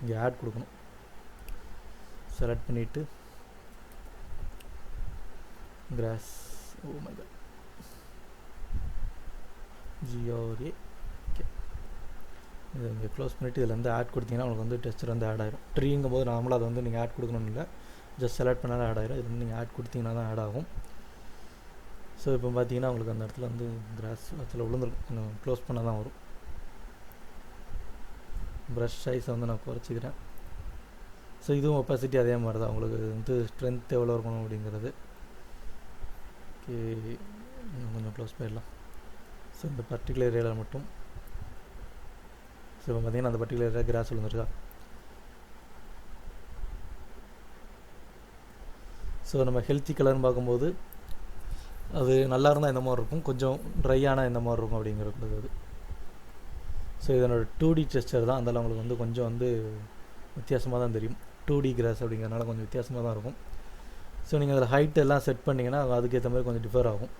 இங்கே ஆட் கொடுக்கணும். செலக்ட் பண்ணிவிட்டு கிராஸ் GRA ஓகே, இதை இங்கே க்ளோஸ் பண்ணிவிட்டு இதில் வந்து ஆட் கொடுத்தீங்கன்னா உங்களுக்கு வந்து டெக்ஸ்சர் வந்து ஆட் ஆகிடும். ட்ரீங்கும் போது நார்மலாக அதை வந்து நீங்கள் ஆட் கொடுக்கணும்னு இல்லை, ஜஸ்ட் செலக்ட் பண்ணாலும் ஆட் ஆகிடும். இது வந்து நீங்கள் ஆட் கொடுத்தீங்கன்னா தான் ஆட் ஆகும். ஸோ இப்போ பார்த்தீங்கன்னா உங்களுக்கு அந்த இடத்துல வந்து கிராஸ் இடத்துல விழுந்துருக்கும், இன்னும் க்ளோஸ் பண்ணால் தான் வரும். ப்ரஷ் சைஸை வந்து நான் குறைச்சிக்கிறேன். ஸோ இதுவும் ஒப்பாசிட்டி அதே மாதிரி தான், உங்களுக்கு வந்து ஸ்ட்ரென்த் எவ்வளோ இருக்கணும் அப்படிங்கிறது. ஓகே, இன்னும் கொஞ்சம் க்ளோஸ் பண்ணிடலாம். ஸோ இந்த பர்டிகுலர் ஏரியாவில் மட்டும். ஸோ இப்போ பார்த்தீங்கன்னா அந்த பர்டிகுலர் ஏரியா கிராஸ் விழுந்துருக்கா. ஸோ நம்ம ஹெல்த்தி கலர்னு பார்க்கும்போது அது நல்லா இருந்தால் இந்த மாதிரி இருக்கும், கொஞ்சம் ட்ரையான இந்த மாதிரி இருக்கும் அப்படிங்கிறது அது. ஸோ இதனோட 2D டெக்ஸ்சர் தான், அதனால் உங்களுக்கு வந்து கொஞ்சம் வந்து வித்தியாசமாக தான் தெரியும். 2D கிராஸ் அப்படிங்கிறதுனால கொஞ்சம் வித்தியாசமாக தான் இருக்கும். ஸோ நீங்கள் அதில் ஹைட் எல்லாம் செட் பண்ணிங்கன்னா அதுக்கேற்ற மாதிரி கொஞ்சம் டிஃபர் ஆகும்.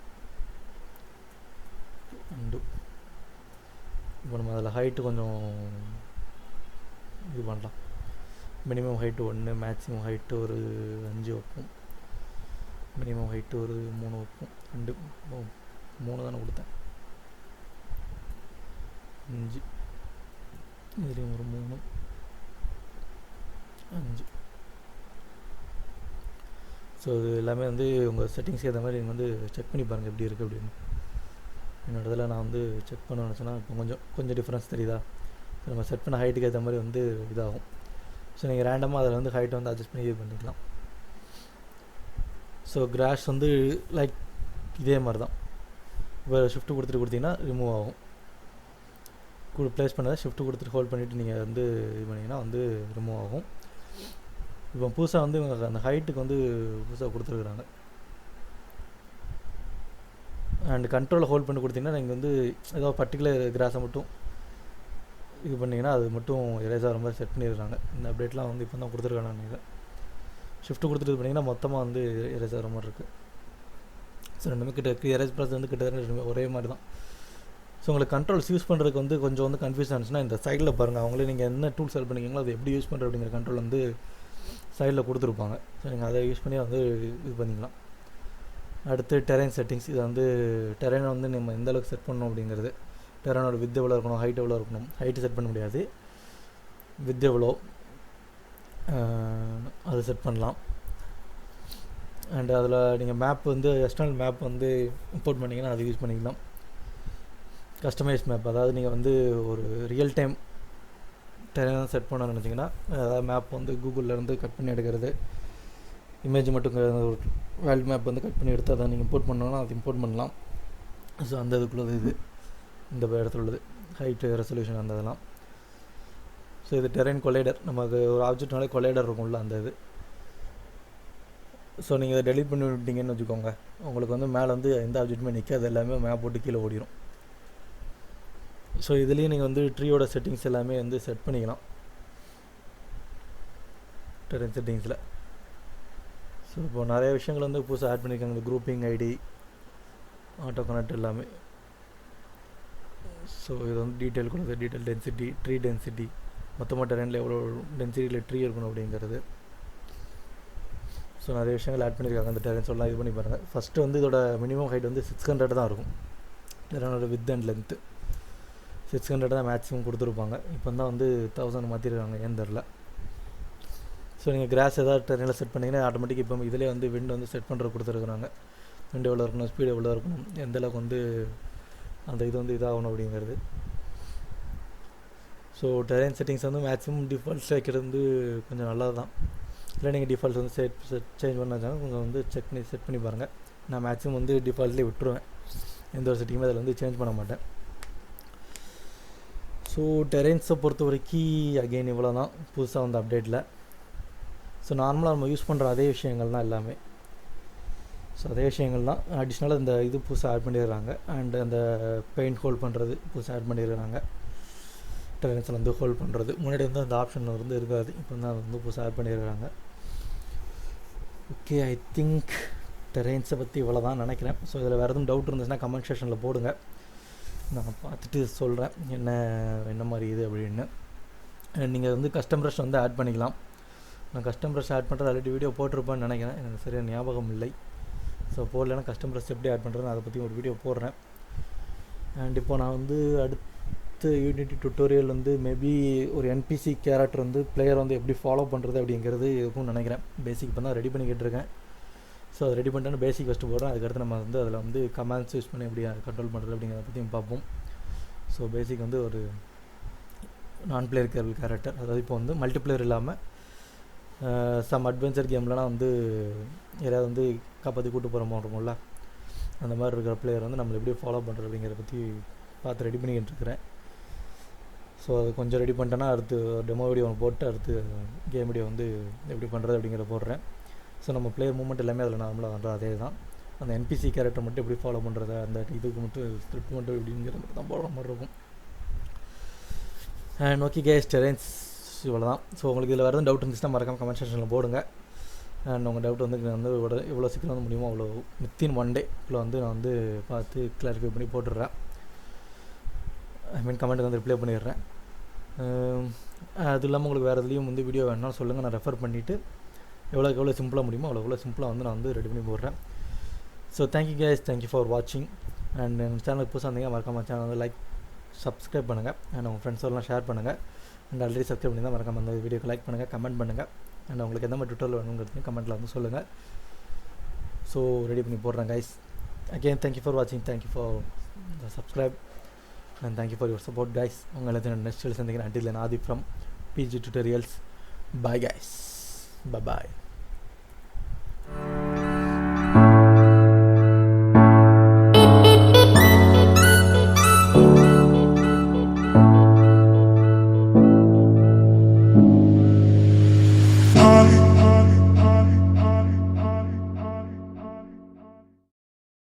இப்போ நம்ம அதில் ஹைட்டு கொஞ்சம் இது பண்ணலாம். மினிமம் ஹைட்டு 1, மேக்ஸிமம் ஹைட்டு ஒரு 5 வைப்போம், மினிமம் ஹைட்டு ஒரு 3 வைப்போம். 3 தானே கொடுத்தேன், 5 இதுலேயும் ஒரு 3 5. ஸோ இது எல்லாமே வந்து உங்கள் செட்டிங்ஸ்க்கு ஏற்ற மாதிரி நீங்கள் வந்து செக் பண்ணி பாருங்கள் எப்படி இருக்குது அப்படின்னு. என்னோட இதில் நான் வந்து செக் பண்ண நினச்சேன்னா இப்போ கொஞ்சம் டிஃப்ரென்ஸ் தெரியுதா. ஸோ நம்ம செட் பண்ண ஹைட்டுக்கு ஏற்ற மாதிரி வந்து இதாகும். ஸோ நீங்கள் ரேண்டமாக அதில் வந்து ஹைட்டை வந்து அட்ஜஸ்ட் பண்ணி இது பண்ணிக்கலாம். ஸோ கிராஸ் வந்து லைக் இதே மாதிரி தான், இப்போ ஷிஃப்ட் கொடுத்தீங்கன்னா ரிமூவ் ஆகும். ப்ளேஸ் பண்ணதை ஷிஃப்ட் கொடுத்துட்டு ஹோல்ட் பண்ணிவிட்டு நீங்கள் வந்து இது பண்ணிங்கன்னா வந்து ரிமூவ் ஆகும். இப்போ புதுசாக வந்து இவங்க அந்த ஹைட்டுக்கு வந்து புதுசாக கொடுத்துருக்குறாங்க. அண்ட் கண்ட்ரோலை ஹோல்ட் பண்ணி கொடுத்தீங்கன்னா நீங்கள் வந்து ஏதோ பர்டிகுலர் கிராஸை மட்டும் இது பண்ணிங்கன்னா அது மட்டும் எரேஸ் ஆகிற மாதிரி செட் பண்ணிடுறாங்க. இந்த அப்டேட்லாம் வந்து இப்போ தான் கொடுத்துருக்காங்க. நீங்கள் ஷிஃப்ட் கொடுத்துட்டு பண்ணிங்கன்னா மொத்தமாக வந்து எரேஸ் ஆகிற மாதிரி இருக்குது. ஸோ ரெண்டுமே எரேஸ் ப்ளஸ் வந்து கிட்டத்தட்ட ரெண்டுமே ஒரே மாதிரி தான். ஸோ உங்களுக்கு கண்ட்ரோல்ஸ் யூஸ் பண்ணுறதுக்கு வந்து கொஞ்சம் வந்து கன்ஃபியூஸ் ஆனிச்சுன்னா இந்த சைடில் பாருங்கள், அவங்களே நீங்கள் என்ன டூல் செலக்ட் பண்ணிக்கிங்களோ அது எப்படி யூஸ் பண்ணுற அப்படிங்கிற கண்ட்ரோல் வந்து சைடில் கொடுத்துருப்பாங்க. ஸோ நீங்கள் அதை யூஸ் பண்ணி வந்து இது பண்ணிக்கலாம். அடுத்து டெரைன் செட்டிங்ஸ். இதை வந்து டெரைனை வந்து நம்ம எந்த அளவுக்கு செட் பண்ணணும் அப்படிங்கிறது, டெரைனோட வித் எவ்வளோ இருக்கணும், ஹைட் எவ்வளோ இருக்கணும். ஹைட்டு செட் பண்ண முடியாது, வித் எவ்வளோ அது செட் பண்ணலாம். அண்டு அதில் நீங்கள் மேப் வந்து எக்ஸ்டர்னல் மேப் வந்து இம்போர்ட் பண்ணிங்கன்னா அது யூஸ் பண்ணிக்கலாம். கஸ்டமைஸ் மேப், அதாவது நீங்கள் வந்து ஒரு ரியல் டைம் டெரைன் செட் பண்ணணும்னு நினச்சிங்கன்னா அதாவது மேப் வந்து கூகுளிலேருந்து கட் பண்ணி எடுக்கிறது, இமேஜ் மட்டும் ஒரு வேர்ல்டு மேப் வந்து கட் பண்ணி எடுத்து அதை நீங்கள் இம்போர்ட் பண்ணோன்னா அது இம்போர்ட் பண்ணலாம். ஸோ அந்த இதுக்குள்ளது இது இந்த இடத்துல உள்ளது ஹைட்டு ரெசல்யூஷன் அந்த இதெல்லாம். ஸோ இது டெரைன் கொலைடர், நமக்கு ஒரு ஆப்ஜெக்ட்னாலே கொலைடர் இருக்கும்ல அந்த இது. ஸோ நீங்கள் இதை டெலிட் பண்ணி விட்டீங்கன்னு வச்சுக்கோங்க, உங்களுக்கு வந்து மேலே வந்து எந்த ஆப்ஜெக்ட்டுமே நிற்காது, எல்லாமே மேப் போட்டு கீழே ஓடிடும். ஸோ இதுலேயும் நீங்கள் வந்து ட்ரீயோட செட்டிங்ஸ் எல்லாமே வந்து செட் பண்ணிக்கலாம் டெரைன் செட்டிங்ஸில். ஸோ இப்போ நிறைய விஷயங்கள் வந்து புதுசாக ஆட் பண்ணியிருக்காங்க, இந்த குரூப்பிங் ஐடி, ஆட்டோ கனெக்ட் எல்லாமே. ஸோ இது வந்து டீட்டெயில் கொடுக்குது, டீட்டெயில் டென்சிட்டி, ட்ரீ டென்சிட்டி, மொத்தமாக டெரைனில் எவ்வளோ டென்சிட்டியில் ட்ரீ இருக்கணும் அப்படிங்கிறது. ஸோ நிறைய விஷயங்கள் ஆட் பண்ணியிருக்காங்க அந்த டெரைன். சொல்லலாம் இது பண்ணி பாருங்கள். ஃபஸ்ட்டு வந்து இதோட மினிமம் ஹைட் வந்து 600 தான் இருக்கும், டெரைனோட வித் அண்ட் லென்த்து 600 தான் மேக்ஸிமம் கொடுத்துருப்பாங்க. இப்போ தான் வந்து 1000 மாற்றிருக்காங்க, ஏன் தெரில. ஸோ நீங்கள் கிராஸ் ஏதாவது டெரைனில் செட் பண்ணிங்கன்னா ஆட்டோமேட்டிக் இப்போ இதிலே வந்து விண்ட் வந்து செட் பண்ணுறது கொடுத்துருக்குறாங்க. விண்ட் எவ்வளோ இருக்கணும், ஸ்பீடு எவ்வளோ இருக்கணும், எந்தளவுக்கு வந்து அந்த இது வந்து இதாகணும் அப்படிங்கிறது. ஸோ டெரைன் செட்டிங்ஸ் வந்து மேக்ஸிமம் டிஃபால்ட்ஸ் வைக்கிறது வந்து கொஞ்சம் நல்லது தான். இல்லை நீங்கள் டிஃபால்ட்ஸ் வந்து சேஞ்ச் பண்ணாச்சாலும் கொஞ்சம் வந்து செட் பண்ணி பாருங்கள். நான் மேக்ஸிமம் வந்து டிஃபால்ட்லேயே விட்டுருவேன், எந்த ஒரு செட்டிங்குமே அதில் வந்து சேஞ்ச் பண்ண மாட்டேன். ஸோ டெரைன்ஸை பொறுத்த வரைக்கும் அகெயின் இவ்வளோ தான் புதுசாக வந்து அப்டேட்டில். ஸோ நார்மலாக நம்ம யூஸ் பண்ணுற அதே விஷயங்கள் தான் எல்லாமே. ஸோ அதே விஷயங்கள் தான், அடிஷ்னலாக இந்த இது புதுசாக ஆட் பண்ணிடுறாங்க. அண்டு அந்த பெயிண்ட் ஹோல்ட் பண்ணுறது புதுசாக ஆட் பண்ணிடுறாங்க. டெரைன்ஸில் வந்து ஹோல்ட் பண்ணுறது முன்னாடி வந்து அந்த ஆப்ஷன் வந்து இருக்காது, இப்போ தான் வந்து புதுசாக ஆட் பண்ணிடுறாங்க. ஓகே, ஐ திங்க் டெரெயின்ஸை பற்றி இவ்வளோ தான் நினைக்கிறேன். ஸோ இதில் வேறு எதுவும் டவுட் இருந்துச்சுன்னா கமெண்ட் செக்ஷனில் போடுங்க, நான் பார்த்துட்டு சொல்கிறேன் என்ன மாதிரி இது அப்படின்னு. நீங்கள் வந்து கஸ்டம் ப்ரஷ் வந்து ஆட் பண்ணிக்கலாம். நான் கஸ்டம் ப்ரஷ் ஆட் பண்ணுறது ஆல்ரெடி வீடியோ போட்டிருப்பேன்னு நினைக்கிறேன், எனக்கு சரியாக ஞாபகம் இல்லை. ஸோ போடலைன்னா கஸ்டம் ப்ரஷ் எப்படி ஆட் பண்ணுறதுன்னு அதை பற்றி ஒரு வீடியோ போடுறேன். அண்ட் இப்போ நான் வந்து அடுத்த யூனிட்டி டுட்டோரியல் வந்து மேபி ஒரு என்பிசி கேரக்டர் வந்து பிளேயர் வந்து எப்படி ஃபாலோ பண்ணுறது அப்படிங்கிறது இருக்கும்னு நினைக்கிறேன். பேசிக் இப்போ தான் ரெடி பண்ணிக்கிட்டு இருக்கேன். ஸோ அதை ரெடி பண்ணிட்டேன்னு பேசிக் ஃபஸ்ட்டு போடுறேன். அதுக்கடுத்து நம்ம வந்து அதில் வந்து கமாண்ட்ஸ் யூஸ் பண்ணி எப்படி கண்ட்ரோல் பண்ணுறது அப்படிங்கிறத பற்றியும் பார்ப்போம். ஸோ பேசிக் வந்து ஒரு நான் பிளேயர் கேரக்டர், அதாவது இப்போ வந்து மல்டிப்ளேயர் இல்லாமல் சம் அட்வென்ச்சர் கேம்லலாம் வந்து யாராவது வந்து காப்பாற்றி கூட்டு போகிற மாதிரி இருக்கும்ல, அந்த மாதிரி இருக்கிற பிளேயர் வந்து நம்மளை எப்படி ஃபாலோ பண்ணுறது அப்படிங்கிறத பற்றி பார்த்து ரெடி பண்ணிக்கிட்டு இருக்கிறேன். ஸோ அது கொஞ்சம் ரெடி பண்ணிட்டேன்னா அடுத்து டெமோ வீடியோ ஒன்று போட்டு அடுத்து கேம் வீடியோ வந்து எப்படி பண்ணுறது அப்படிங்கிறத போடுறேன். ஸோ நம்ம பிளேயர் மூவ்மெண்ட் எல்லாமே அதில் நார்மலாக பண்ணுறது அதே தான். அந்த என்பிசி கேரக்டர் மட்டும் எப்படி ஃபாலோ பண்ணுறது, அந்த இதுக்கு மட்டும் ஸ்கிரிப்ட் மட்டும் எப்படிங்கிறது மட்டும் தான் போடுற மாதிரி இருக்கும். அண்ட் ஓகே கேஸ், டெரெயின்ஸ் இவ்வளோ தான். ஸோ உங்களுக்கு இதில் வேறு டவுட் இருந்துச்சுன்னா மறக்காம கமெண்ட் செக்ஷனில் போடுங்க. அண்ட் உங்கள் டவுட் வந்து நான் வந்து எவ்வளோ சீக்கிரம் வந்து முடியுமோ அவ்வளோ வித்தின் 1 day வந்து நான் வந்து பார்த்து கிளாரிஃபை பண்ணி போட்டுடுறேன். ஐ மீன் கமெண்ட்டுக்கு வந்து ரிப்ளை பண்ணிடுறேன். அது இல்லாமல் உங்களுக்கு வேறு எதுலேயும் வந்து வீடியோ வேணும்னா சொல்லுங்கள், நான் ரெஃபர் பண்ணிவிட்டு எவ்வளோ சிம்பிளாக முடியுமோ அவ்வளோ சிம்பிளாக வந்து நான் வந்து ரெடி பண்ணி போடுறேன். So thank you case, thank you for வாட்சிங். அண்ட் எங்கள் சேனலுக்கு புதுசாக இருந்தீங்க மறக்காம சேனல் வந்து லைக் சப்ஸ்கிரைப் பண்ணுங்கள். அண்ட் உங்கள் ஃப்ரெண்ட்ஸோடலாம் ஷேர் பண்ணுங்கள். அண்ட் ஆல்ரெடி சப்ஸ்கிரைப் பண்ணி தான் மறக்காம அந்த வீடியோக்கு லைக் பண்ணுங்கள், கமெண்ட் பண்ணுங்கள். அண்ட் உங்களுக்கு எந்த மாதிரி ட்விட்டரில் வேணுங்கிறதையும் கமெண்ட்டில் வந்து சொல்லுங்கள். ஸோ ரெடி பண்ணி போடுறேன் கைஸ். அகெயின் தேங்க்யூ ஃபார் வாட்சிங், thank you for subscribe and thank you for your support guys. உங்கள் எல்லாத்தையும் நெக்ஸ்ட் சந்திக்கிறேன். Until then Aadhi from PG tutorials. Bye guys, bye.